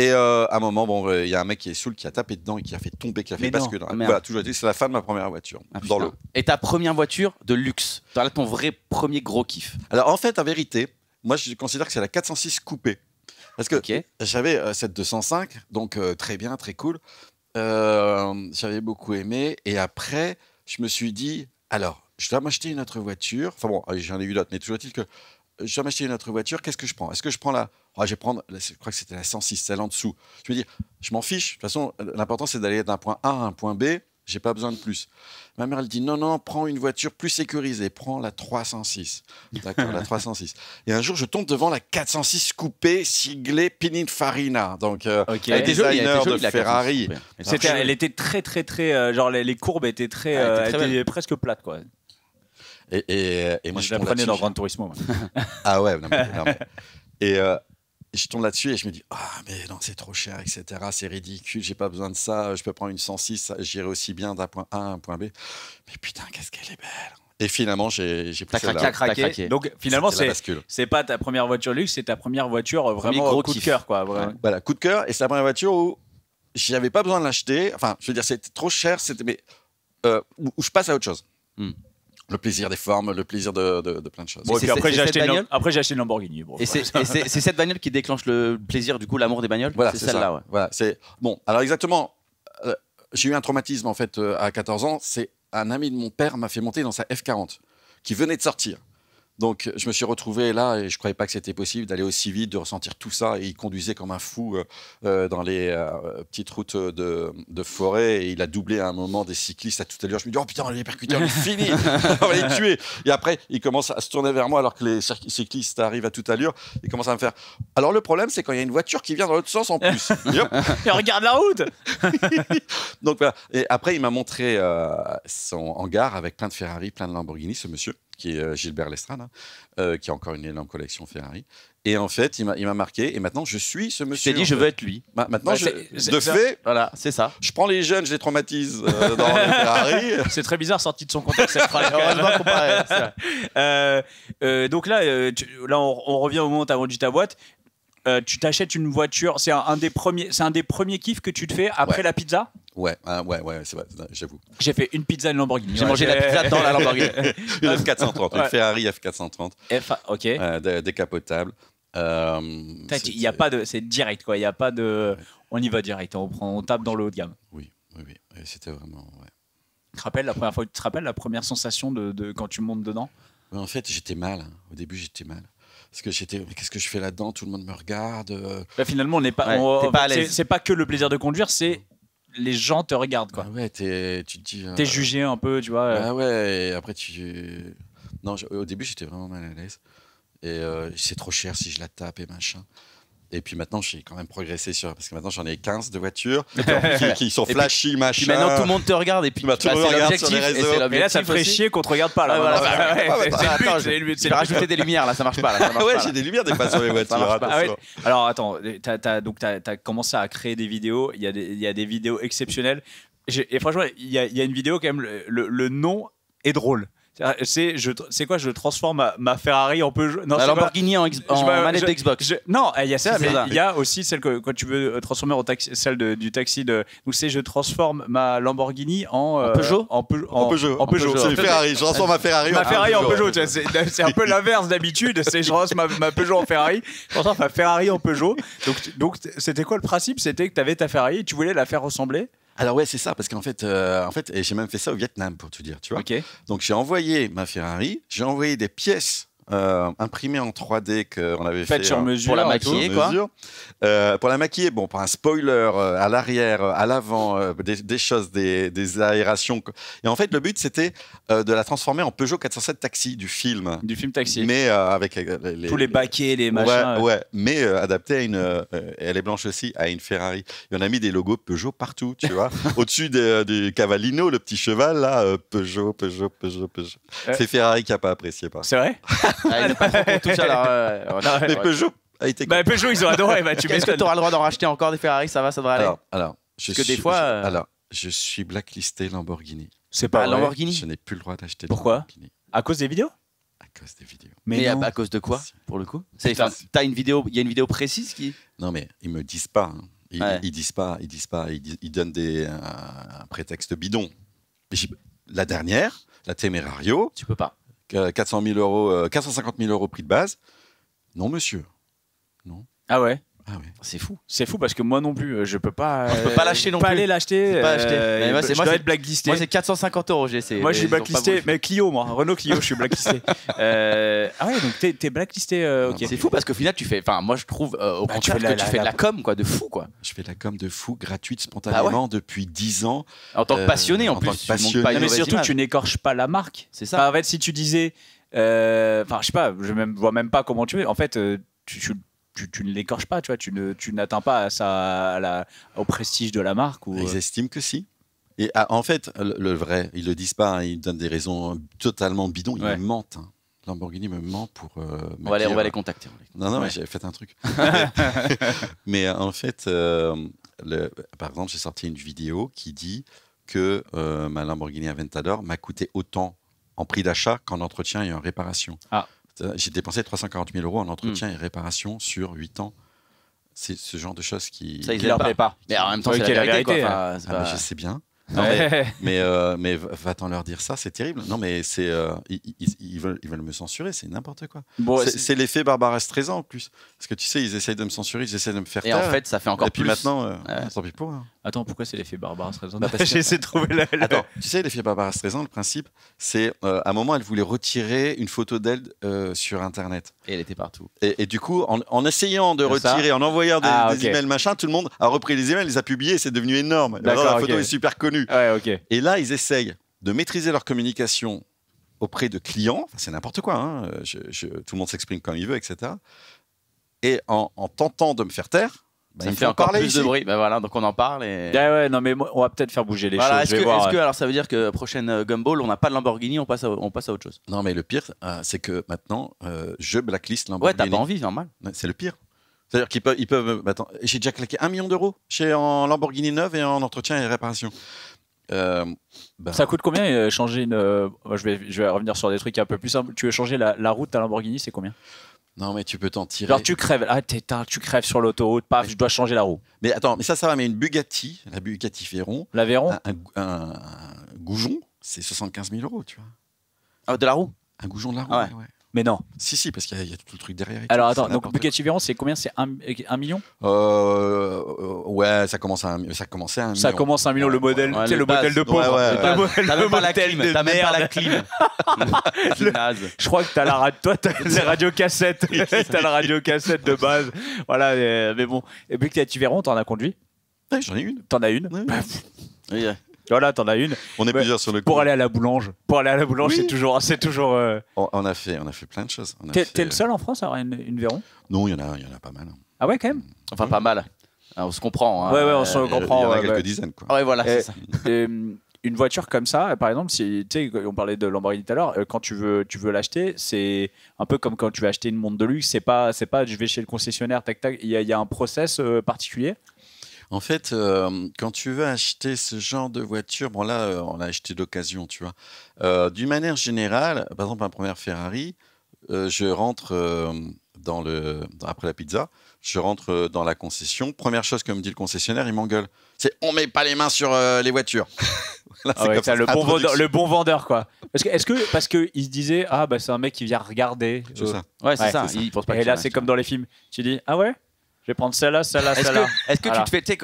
Et à un moment, il y a un mec qui est saoul qui a tapé dedans et qui a fait tomber, qui a fait basculer. Voilà, toujours est-il. C'est la fin de ma première voiture dans l'eau. Et ta première voiture de luxe, là ton vrai premier gros kiff. Alors en fait, en vérité, moi je considère que c'est la 406 coupée. Parce que j'avais cette 205, donc très bien, très cool. J'avais beaucoup aimé. Et après, je me suis dit, alors, je dois m'acheter une autre voiture. Enfin bon, j'en ai eu d'autres, mais toujours est-il que je dois m'acheter une autre voiture. Qu'est-ce que je prends? Est-ce que je prends je vais prendre, je crois que c'était la 106, celle en dessous. Je me dis, je m'en fiche. De toute façon, l'important, c'est d'aller d'un point A à un point B. J'ai pas besoin de plus. Ma mère, elle dit, non, prends une voiture plus sécurisée. Prends la 306. D'accord, la 306. Et un jour, je tombe devant la 406 coupée, siglée Pininfarina. Donc, elle était jolie, de Ferrari. Elle était très, très, très... genre, les courbes étaient étaient presque plates, quoi. Et moi, je la prenais dans Gran Turismo. Ah ouais, non, mais. Et je tombe là-dessus et je me dis, mais non, c'est trop cher, etc. C'est ridicule, j'ai pas besoin de ça. Je peux prendre une 106, j'irai aussi bien d'un point A à un point B. Mais putain, qu'est-ce qu'elle est belle. Et finalement, j'ai pris celle-là. Craqué. Donc finalement, c'est pas ta première voiture luxe, c'est ta première voiture vraiment coup de cœur, quoi. Voilà, coup de cœur. Et c'est la première voiture où j'avais pas besoin de l'acheter. Enfin, je veux dire, c'était trop cher, mais où je passe à autre chose. Le plaisir des formes, le plaisir de plein de choses. Bon, et puis après, j'ai acheté une Lamborghini. Bon, et c'est cette bagnole qui déclenche le plaisir, du coup, l'amour des bagnoles. Voilà, c'est celle-là. Ouais. Voilà, bon. Alors exactement, j'ai eu un traumatisme en fait à 14 ans. C'est un ami de mon père m'a fait monter dans sa F40 qui venait de sortir. Donc je me suis retrouvé là et je croyais pas que c'était possible d'aller aussi vite, de ressentir tout ça. Et il conduisait comme un fou dans les petites routes de forêt et il a doublé à un moment des cyclistes à toute allure. Je me dis, oh putain, on va les percuter, on est fini, on va les tuer. Et après, il commence à se tourner vers moi alors que les cyclistes arrivent à toute allure. Il commence à me faire. Alors le problème, c'est quand il y a une voiture qui vient dans l'autre sens en plus. Et regarde la route. Donc voilà. Et après, il m'a montré son hangar avec plein de Ferrari, plein de Lamborghini, ce monsieur, qui est Gilbert Lestrade, qui a encore une énorme collection Ferrari. Et en fait, il m'a marqué. Et maintenant, je suis ce monsieur. Tu t'es dit, je veux être lui. Maintenant, voilà, c'est ça. Je prends les jeunes, je les traumatise dans les Ferrari. C'est très bizarre, sorti de son contexte, cette phrase. Donc là, on revient au moment où tu as vendu ta boîte. Tu t'achètes une voiture, c'est un des premiers kiffs que tu te fais après la pizza. Ouais, c'est vrai, j'avoue. J'ai fait une pizza et une Lamborghini. J'ai mangé la pizza dans la Lamborghini. Une F430, une Ferrari F430. Ok. Décapotable. Il y a pas de, c'est direct quoi. Il y a pas de, on y va direct. On tape dans le haut de gamme. Oui. Et c'était vraiment. Ouais. Tu te rappelles la première sensation de quand tu montes dedans? En fait, j'étais mal. Au début, j'étais mal. Parce que qu'est-ce que je fais là-dedans? Tout le monde me regarde. Finalement, on n'est pas. T'es pas à l'aise. C'est pas que le plaisir de conduire, c'est les gens te regardent quoi. Ouais, tu te dis. T'es jugé un peu, tu vois. Ah ouais. Et après Non, au début, j'étais vraiment mal à l'aise. Et c'est trop cher si je la tape et machin. Et puis maintenant, j'ai quand même progressé parce que maintenant, j'en ai 15 de voitures qui sont flashy, machin. Puis maintenant, tout le monde te regarde et puis tout le monde regarde sur les réseaux. Mais là, ça ferait chier qu'on te regarde pas. Là, attends, c'est rajouter des lumières, là, ça marche pas. J'ai des lumières des fois sur les voitures. Alors attends, t'as commencé à créer des vidéos. Il y a des vidéos exceptionnelles. Et franchement, il y a une vidéo quand même. Le nom est drôle. C'est quoi? Je transforme ma Ferrari en Peugeot. Non, la Lamborghini en manette d'Xbox. Non, il y a ça, mais il y a aussi celle que quand tu veux transformer celle du taxi donc je transforme ma Lamborghini en Peugeot. En Peugeot. C'est Ferrari. Je transforme ma Ferrari en Peugeot. C'est un peu l'inverse d'habitude. Je transforme ma Peugeot en Ferrari. Je transforme ma Ferrari en Peugeot. Donc c'était quoi le principe? C'était que tu avais ta Ferrari et tu voulais la faire ressembler. Alors ouais, c'est ça, parce qu'en fait, et j'ai même fait ça au Vietnam, pour te dire, tu vois. Okay. Donc j'ai envoyé ma Ferrari, j'ai envoyé des pièces imprimée en 3D qu'on avait fait sur mesure, pour la maquiller, quoi. Pour la maquiller, bon, pour un spoiler à l'arrière, à l'avant, des choses, des aérations. Et en fait, le but, c'était de la transformer en Peugeot 407 Taxi du film. Du film Taxi. Mais avec tous les baquets, les machins. Ouais, mais adapté à une. Elle est blanche aussi, à une Ferrari. Et on a mis des logos Peugeot partout, tu vois. Au-dessus du Cavallino, le petit cheval, là, Peugeot. C'est Ferrari qui n'a pas apprécié. C'est vrai? Il n'est pas trop pour tout ça, là. Mais Peugeot a été. Bah, Peugeot, ils ont adoré. Bah, Est-ce que tu auras le droit d'en racheter encore des Ferrari? Ça devrait aller. Alors, je suis blacklisté Lamborghini. C'est pas Lamborghini. Je n'ai plus le droit d'acheter de Pourquoi? Lamborghini. À cause des vidéos? À cause des vidéos. Mais à cause de quoi, pour le coup? T'as une vidéo, il y a une vidéo précise qui. Non, mais ils me disent pas. Hein. Ils disent pas. Ils donnent un prétexte bidon. La dernière, la Temerario. Tu peux pas. 450 000 euros prix de base. Non, monsieur. Non. Ah ouais? Ah ouais. C'est fou. C'est fou parce que moi non plus, je peux pas. Je peux pas l'acheter non plus. Aller l'acheter. Je peux pas acheter. Je dois être blacklisté. Moi, c'est 450 €. J'ai essayé. Moi, je suis blacklisté. Mais Clio, moi. Renault Clio, je suis blacklisté. Ah ouais, donc t'es blacklisté. Ok. C'est fou parce qu'au final, tu fais. Enfin, moi, je trouve au contraire que tu fais de la com, quoi, de fou, quoi. Je fais de la com de fou, gratuite, spontanément, depuis 10 ans. En tant que passionné, en plus. Mais surtout, tu n'écorches pas la marque. C'est ça. En fait, si tu disais. Enfin, je sais pas, je vois même pas comment tu es. En fait, tu ne l'écorches pas, tu vois, tu n'atteins pas au prestige de la marque. Ils estiment que si. Et en fait, le vrai, ils le disent pas, hein, ils donnent des raisons totalement bidons, ils me mentent. Hein. Lamborghini me ment pour. On va les contacter. Non, mais j'avais fait un truc. Mais en fait, par exemple, j'ai sorti une vidéo qui dit que ma Lamborghini Aventador m'a coûté autant en prix d'achat qu'en entretien et en réparation. Ah. J'ai dépensé 340 000 € en entretien et réparation sur 8 ans. C'est ce genre de choses qui... Ça, ils ne leur plaît pas. Mais en même temps, c'est la vérité. Quoi. Mais je sais bien. Non, mais va-t'en leur dire ça, c'est terrible. Non, mais ils veulent me censurer, c'est n'importe quoi. Bon, c'est l'effet Barbara Streisand en plus. Parce que tu sais, ils essayent de me censurer, ils essayent de me faire taire. Et en fait, ça fait encore plus. Et puis maintenant, tant pis pour. Hein. Attends, pourquoi c'est l'effet Barbara Streisand? J'essaie de trouver Attends, tu sais, l'effet Barbara Streisand, le principe, c'est à un moment, elle voulait retirer une photo d'elle sur Internet. Et elle était partout. Et du coup, en essayant de retirer, en envoyant des emails, machin, tout le monde a repris les emails, les a publiés et c'est devenu énorme. La photo est super connue. Ouais, okay. Et là, ils essayent de maîtriser leur communication auprès de clients. Enfin, c'est n'importe quoi. Hein. Tout le monde s'exprime comme il veut, etc. Et en tentant de me faire taire, ça fait encore plus de bruit. Voilà, donc on en parle. Ouais, non, mais on va peut-être faire bouger les choses. Alors ça veut dire que prochaine Gumball, on n'a pas de Lamborghini, on passe à autre chose? Non, mais le pire, c'est que maintenant, je blacklist Lamborghini. Ouais, t'as pas envie, normal. C'est le pire. C'est-à-dire qu'ils peuvent. Attends, j'ai déjà claqué 1 million d'euros en Lamborghini neuve et en entretien et réparation. Ça coûte combien changer une. Je vais revenir sur des trucs un peu plus simples. Tu veux changer la route à Lamborghini, c'est combien? Non, mais tu peux t'en tirer. Genre, tu crèves. Tu crèves sur l'autoroute, paf, je dois changer la roue. Mais attends, mais ça va. Mais une Bugatti, la Bugatti Veyron. La Veyron un goujon, c'est 75 000 €, tu vois. Ah, de la roue? Un goujon de la roue, ouais. Mais non. Si, parce qu'il y a tout le truc derrière. Alors attends, donc Bugatti Veyron, c'est combien? C'est 1 million? Ouais, ça commençait à 1 million. Ça commence à 1 million, le modèle, ouais, le modèle de pauvre. T'as même pas la clim. T'as même pas la clim. Je crois que t'as la radio. Toi, t'as les radiocassettes. T'as la radiocassette de base. Voilà, mais bon. Et Bugatti Veyron, t'en as conduit? Ouais, j'en ai une. T'en as une? Oui. Voilà, t'en as une. On est plusieurs sur le coup. Pour aller à la boulange. Oui. c'est toujours. On a fait plein de choses. T'es le seul en France à avoir une Veyron? Non, il y en a pas mal. Ah ouais, quand même. Enfin, pas mal. On se comprend. Hein. Ouais, on se comprend. Il y en a quelques dizaines, quoi. Ouais, voilà, c'est ça. Une voiture comme ça, par exemple, si tu sais, on parlait de Lamborghini tout à l'heure, quand tu veux l'acheter, c'est un peu comme quand tu veux acheter une montre de luxe. C'est pas je vais chez le concessionnaire, tac tac. Il y a un process particulier. En fait, quand tu veux acheter ce genre de voiture, bon là, on a acheté d'occasion, tu vois. D'une manière générale, par exemple, ma première Ferrari, je rentre après la pizza, je rentre dans la concession. Première chose que me dit le concessionnaire, il m'engueule. C'est on met pas les mains sur les voitures. Voilà, c'est le bon vendeur, quoi. Parce que il se disait c'est un mec qui vient regarder. C'est ça. Ouais, c'est ça. Il pense pas. Et là, c'est comme dans les films. Tu dis ouais. Je vais prendre celle-là. Est-ce que tu te fais, tu sais,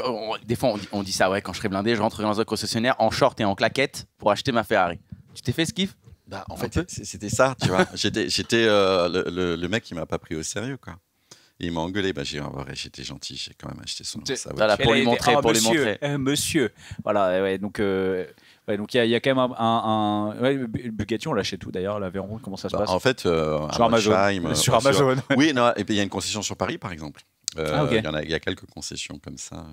des fois on dit ça, ouais, quand je serai blindé, je rentre dans un concessionnaire en short et en claquette pour acheter ma Ferrari. Tu t'es fait ce kiff? Bah, en fait, c'était ça, tu vois. J'étais le mec qui m'a pas pris au sérieux, quoi. Et il m'a engueulé. Bah, j'étais gentil, j'ai quand même acheté sa voiture. Voilà, pour lui montrer, monsieur. Voilà, ouais, donc il y a quand même un Bugatti, on l'achète tout d'ailleurs, la Veyron, comment ça se passe? En fait, sur Amazon. Sur Amazon. Oui, non, et puis il y a une concession sur Paris, par exemple. Okay. Il y a quelques concessions comme ça.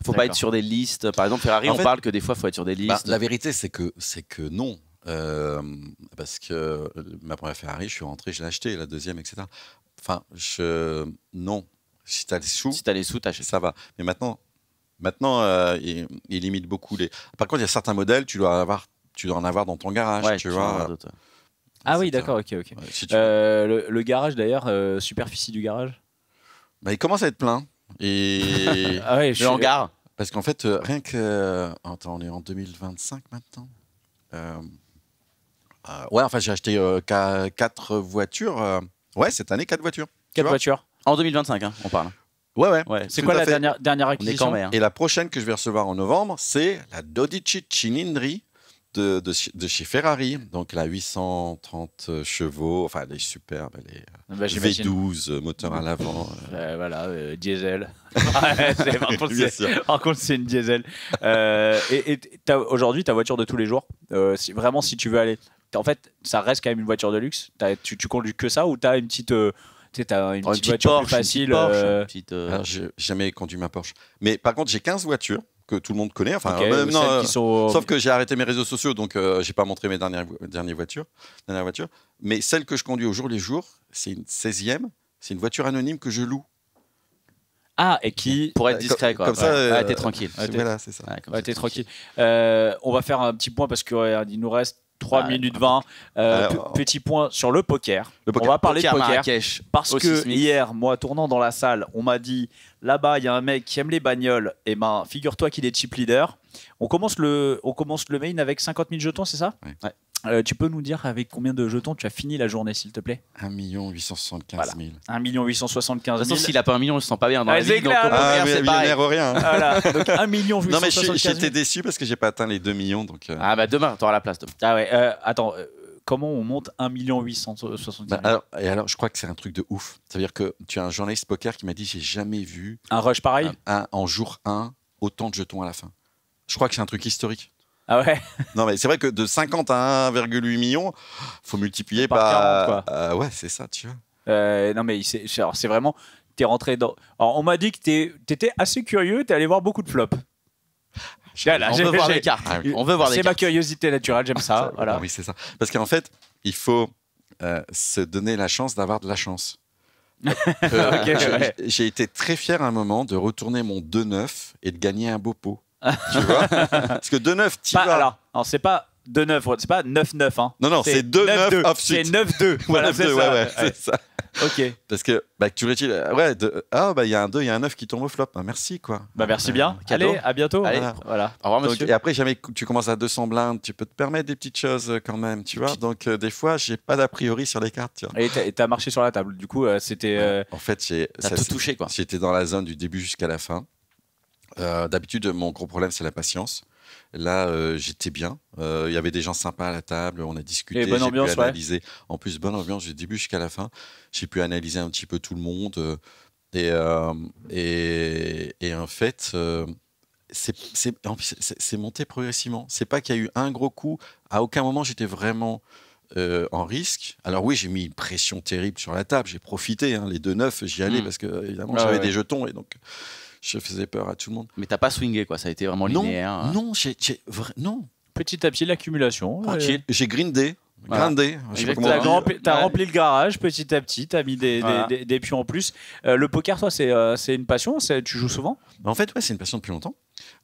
Faut pas être sur des listes. Par exemple, Ferrari, on parle que des fois, il faut être sur des listes. La vérité, c'est que non. Parce que ma première Ferrari, je suis rentré, je l'ai acheté, la deuxième, etc. Enfin, non. Si tu as les sous, t'achètes. Ça va. Mais maintenant il limite beaucoup les. Par contre, il y a certains modèles, tu dois en avoir dans ton garage, tu vois. Ah oui, d'accord, ok. Ouais, si le garage, d'ailleurs, superficie du garage. Bah, il commence à être plein. Et le hangar. Parce qu'en fait, rien que. Attends, on est en 2025 maintenant. Enfin, j'ai acheté 4 voitures. Cette année, 4 voitures. 4 voitures. En 2025, hein, on parle. Ouais. C'est quoi la dernière acquisition? On est quand même, Et la prochaine que je vais recevoir en novembre, c'est la 12 Cilindri de chez Ferrari. Donc la 830 chevaux. Enfin, elle est superbe. Elle est V12, moteur à l'avant. Diesel. Par contre, c'est une diesel. Et aujourd'hui, ta voiture de tous les jours, si tu veux aller. En fait, ça reste quand même une voiture de luxe. Tu conduis que ça ou tu as une petite. T'as une petite voiture Porsche, plus facile. Alors, j'ai jamais conduit ma Porsche. Mais par contre, j'ai 15 voitures que tout le monde connaît. Enfin, sauf que j'ai arrêté mes réseaux sociaux, donc j'ai pas montré mes dernières voitures. Mais celle que je conduis au jour le jour, c'est une 16e. C'est une voiture anonyme que je loue. Ah, et qui pour être discret, quoi. Comme ça, t'es tranquille. Voilà, c'est ça. T'es tranquille. On va faire un petit point parce qu'il nous reste 3 minutes 20. Petit point sur le poker. On va parler de poker Marrakech, parce que hier, moi, tournant dans la salle, on m'a dit là-bas, il y a un mec qui aime les bagnoles. Et ben, figure-toi qu'il est chip leader. On commence le main avec 50 000 jetons, c'est ça? Ouais. Tu peux nous dire avec combien de jetons tu as fini la journée, s'il te plaît? 1 875 000. 1 875 000. Sauf s'il n'a pas 1 million, il ne se sent pas bien dans la vie. Donc, c'est pareil. Rien. Voilà. Donc 1 875 000. Non, mais j'étais déçu parce que j'ai pas atteint les 2 millions. Donc, demain, tu auras la place. Ah ouais. Attends. Comment on monte 1 875 000? Alors, je crois que c'est un truc de ouf. Ça veut dire que tu as un journaliste poker qui m'a dit j'ai jamais vu un rush pareil en jour 1 autant de jetons à la fin. Je crois que c'est un truc historique. Ah ouais. Non, mais c'est vrai que de 50 à 1,8 million, faut multiplier par 40, quoi. Ouais, c'est ça, tu vois. Non, mais c'est vraiment. T'es rentré dans. Alors, on m'a dit que t'étais assez curieux, t'es allé voir beaucoup de flops. On veut voir les cartes. C'est ma curiosité naturelle, j'aime ça. Voilà. Oui, c'est ça. Parce qu'en fait, il faut se donner la chance d'avoir de la chance. J'ai été très fier à un moment de retourner mon 2-9 et de gagner un beau pot. Tu vois? Parce que 2-9, tu vas. Alors, c'est pas 2-9, c'est pas 9-9. Hein. Non, c'est 2-9 off-suite. C'est 9-2. Voilà, c'est ça. Ok. Parce que, tu réutilise. Il y a un 2, il y a un 9 qui tombe au flop. Merci, quoi. Merci bien. Allez, à bientôt. Allez, voilà. Au revoir, monsieur. Et après, jamais tu commences à 200 blindes, tu peux te permettre des petites choses quand même, tu vois. Donc, des fois, j'ai pas d'a priori sur les cartes, tu vois. Et t'as marché sur la table. Du coup, c'était. En fait, t'as tout touché, quoi. J'étais dans la zone du début jusqu'à la fin. D'habitude, mon gros problème, c'est la patience. Là, j'étais bien. Il y avait des gens sympas à la table. On a discuté. Bonne ambiance, j'ai pu analyser. En plus, bonne ambiance du début jusqu'à la fin. J'ai pu analyser un petit peu tout le monde. Et en fait, c'est monté progressivement. C'est pas qu'il y a eu un gros coup. À aucun moment, j'étais vraiment en risque. Alors oui, j'ai mis une pression terrible sur la table. J'ai profité. Les 2-9, j'y allais parce que évidemment, j'avais des jetons et donc. Je faisais peur à tout le monde. Mais t'as pas swingé, quoi. Ça a été vraiment linéaire. Non. Petit à petit, l'accumulation. J'ai grindé. T'as rempli le garage petit à petit. T'as mis des pions en plus. Le poker, toi, c'est une passion. Tu joues souvent? En fait, c'est une passion depuis longtemps.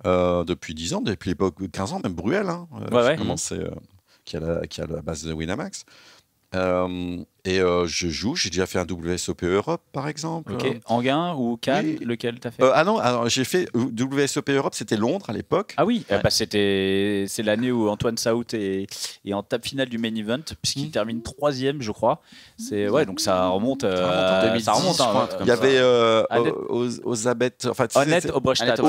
Depuis 10 ans, depuis l'époque de 15 ans, même Bruel. J'ai commencé, qui a la base de Winamax. Je joue, j'ai déjà fait un WSOP Europe par exemple. Ok. Anguin ou Cannes, lequel t'as fait? Non, j'ai fait WSOP Europe, c'était Londres à l'époque. Ah oui, c'est l'année où Antoine Saout est en table finale du main event, puisqu'il termine 3e, je crois. Donc ça remonte. Ça remonte. Il y avait Ozabeth, Annette Obrestad.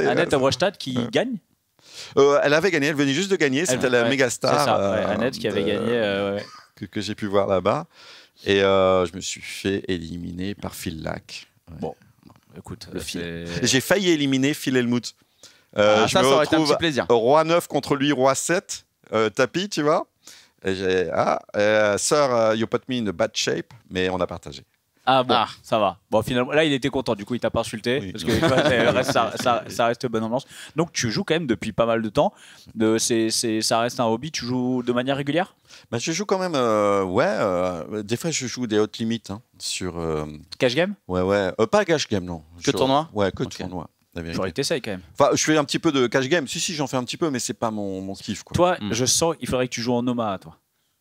Annette Obrestad qui gagne. Elle avait gagné, elle venait juste de gagner. C'était la méga star. C'est ça, Annette qui avait gagné. Que j'ai pu voir là-bas. Et je me suis fait éliminer par Phil Lack. Ouais. Bon, écoute, j'ai failli éliminer Phil Hellmuth. Ça aurait été un petit plaisir. Roi 9 contre lui, Roi 7, tapis, tu vois. Et j'ai Sir, you put me in a bad shape, mais on a partagé. Ah bon, ça va. Bon, finalement, là, il était content. Du coup, il t'a pas insulté. Oui, parce que ça reste bonne ambiance. Donc, tu joues quand même depuis pas mal de temps. Ça reste un hobby. Tu joues de manière régulière? Je joue quand même. Des fois, je joue des hot limits sur. Cash game? Ouais. Pas cash game, non. Que tournoi? Ouais, que tournoi. J'aurais été t'essayes quand même. Enfin, je fais un petit peu de cash game. Si, j'en fais un petit peu, mais c'est pas mon kiff, quoi. Toi, je sens qu'il faudrait que tu joues en Omaha, toi.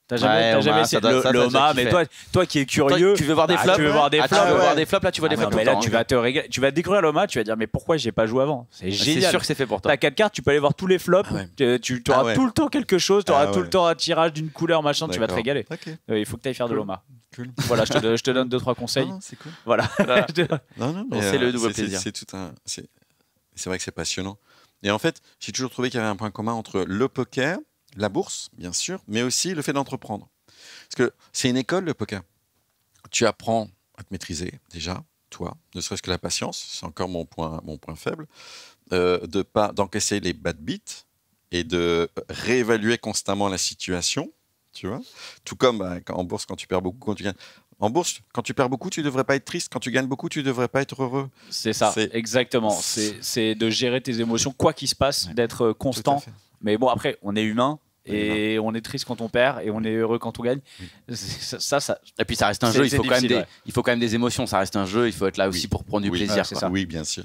T'as jamais essayé le Omaha, mais toi qui es curieux, tu veux voir des flops, tu veux voir des flops, là tu vois des flops. Mais là tu vas te régaler, tu vas découvrir l'Omaha, tu vas dire mais pourquoi j'ai pas joué avant? C'est génial. C'est sûr que c'est fait pour toi. T'as 4 cartes, tu peux aller voir tous les flops, tu auras tout le temps quelque chose, tu auras tout le temps un tirage d'une couleur machin, tu vas te régaler. Il faut que tu ailles faire de l'Omaha. Voilà, je te donne 2-3 conseils. C'est cool. Voilà. Non, c'est le nouveau plaisir. C'est vrai que c'est passionnant. Et en fait, j'ai toujours trouvé qu'il y avait un point commun entre le poker, la bourse, bien sûr, mais aussi le fait d'entreprendre. Parce que c'est une école, le poker. Tu apprends à te maîtriser, déjà, toi, ne serait-ce que la patience, c'est encore mon point faible, de pas d'encaisser les bad beats et de réévaluer constamment la situation, tu vois. Tout comme en bourse, quand tu perds beaucoup, quand tu gagnes. En bourse, quand tu perds beaucoup, tu ne devrais pas être triste. Quand tu gagnes beaucoup, tu ne devrais pas être heureux. C'est ça, exactement. C'est de gérer tes émotions, quoi qu'il se passe, d'être constant. Mais bon, après, on est humain. Et on est triste quand on perd et on est heureux quand on gagne. Ça. Et puis ça reste un jeu, il faut quand même des émotions. Ça reste un jeu, il faut être là aussi pour prendre du plaisir. C'est ça. Oui, bien sûr.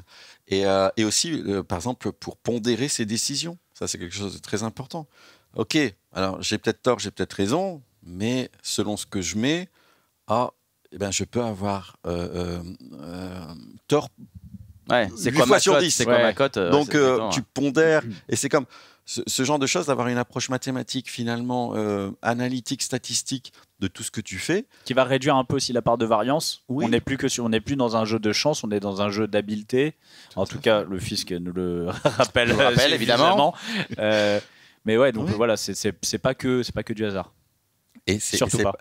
Et aussi, par exemple, pour pondérer ses décisions. Ça, c'est quelque chose de très important. Ok, alors j'ai peut-être tort, j'ai peut-être raison, mais selon ce que je mets, je peux avoir tort. Ouais, c'est quoi ma cote, c'est quoi ma cote. Donc tu pondères et c'est comme ce genre de choses, d'avoir une approche mathématique finalement analytique, statistique de tout ce que tu fais, qui va réduire un peu aussi la part de variance. On n'est plus dans un jeu de chance, on est dans un jeu d'habileté. En tout cas, le fisc nous le rappelle évidemment. Mais ouais, donc voilà, c'est pas que du hasard. Et surtout pas.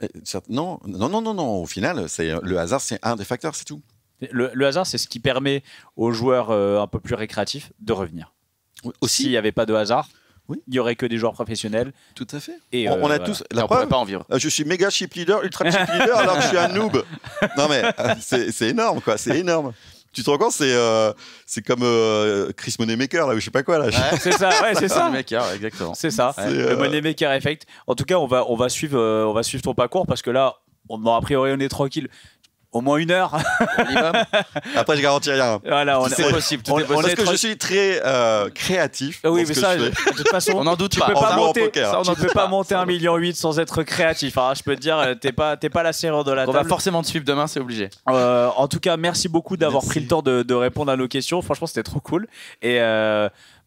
Non. Au final, le hasard, c'est un des facteurs, c'est tout. Le hasard, c'est ce qui permet aux joueurs un peu plus récréatifs de revenir. Aussi, s'il n'y avait pas de hasard, il n'y aurait que des joueurs professionnels. Tout à fait. Et on a tous. On ne pourrait pas en vivre. Je suis méga chip leader, ultra chip leader, alors que je suis un noob. Non mais c'est énorme, quoi. C'est énorme. Tu te rends compte, c'est comme Chris Moneymaker là, ou je sais pas quoi là. Ouais, c'est ça, c'est ça. Moneymaker, exactement. C'est ça. Le Moneymaker effect. En tout cas, on va suivre ton parcours parce que là, a priori, on est tranquille. Au moins 1 heure. Après, je garantis rien. Voilà, c'est possible. Parce que je suis très créatif. Oui, mais ça, de toute façon, on n'en doute pas. Tu peux pas monter 1,8 million sans être créatif. Alors, je peux te dire, t'es pas la serrure de la table. On va forcément te suivre demain, c'est obligé. En tout cas, merci beaucoup d'avoir pris le temps de répondre à nos questions. Franchement, c'était trop cool. Et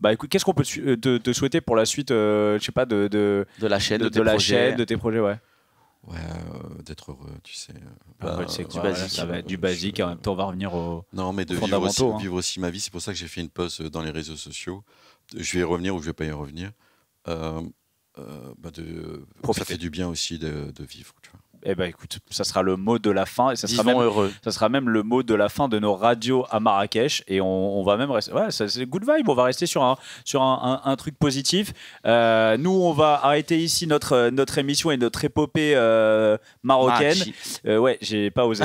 écoute, qu'est-ce qu'on peut te souhaiter pour la suite, je sais pas, de la chaîne, de tes projets, ouais. Ouais, d'être heureux, tu sais. Ça va être du basique. En même temps, on va revenir au. Non, mais de vivre aussi ma vie. C'est pour ça que j'ai fait une pause dans les réseaux sociaux. Je vais y revenir ou je vais pas y revenir. Ça fait du bien aussi de vivre. Tu vois. Eh ben écoute, ça sera le mot de la fin et ça sera même le mot de la fin de nos radios à Marrakech et on va même rester. Ouais, c'est good vibe. On va rester sur un truc positif. Nous, on va arrêter ici notre émission et notre épopée marocaine. Ouais, j'ai pas osé.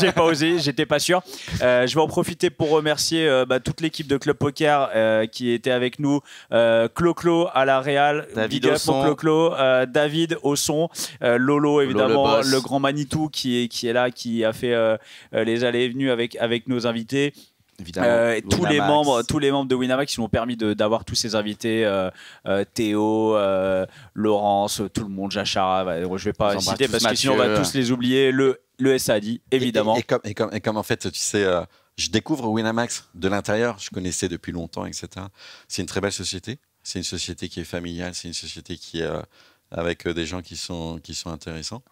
j'ai pas osé. J'étais pas sûr. Je vais en profiter pour remercier toute l'équipe de Club Poker qui était avec nous. Clo-Clo à la Réal, David au son, Clo-Clo, David au son, Lolo évidemment. Le grand Manitou qui est là, qui a fait les allées et venues avec nos invités. Tous les membres de Winamax qui nous ont permis d'avoir tous ces invités, Théo, Laurence, tout le monde, Jachara, je vais pas citer parce que sinon on va tous les oublier, le SAD évidemment. Et comme en fait tu sais, je découvre Winamax de l'intérieur, je connaissais depuis longtemps, etc. C'est une très belle société, c'est une société qui est familiale, c'est une société qui est avec des gens qui sont intéressants.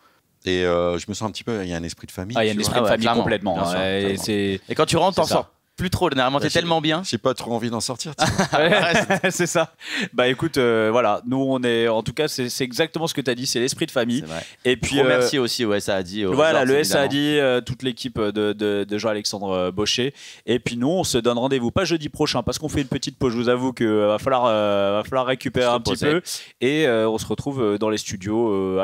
Et je me sens un petit peu, il y a un esprit de famille. Il y a un esprit de famille complètement. Et quand tu rentres, t'en sors. Plus trop, généralement, t'es tellement bien. J'ai pas trop envie d'en sortir. Ouais, c'est ça. Bah écoute, voilà, nous on est, en tout cas, c'est exactement ce que tu as dit, c'est l'esprit de famille. Et puis remercier aussi au SAAD. Voilà, le SAAD, toute l'équipe de Jean-Alexandre Baucher. Et puis nous, on se donne rendez-vous pas jeudi prochain parce qu'on fait une petite pause. Je vous avoue qu'il va falloir récupérer un petit peu. Et on se retrouve dans les studios,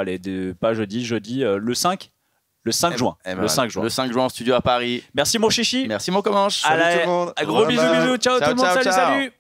pas jeudi, le 5. Le 5 juin. Le 5 juin en studio à Paris. Merci mon chichi. Merci mon Comanche. Salut tout le monde. Gros bisous. Ciao tout le monde. Salut.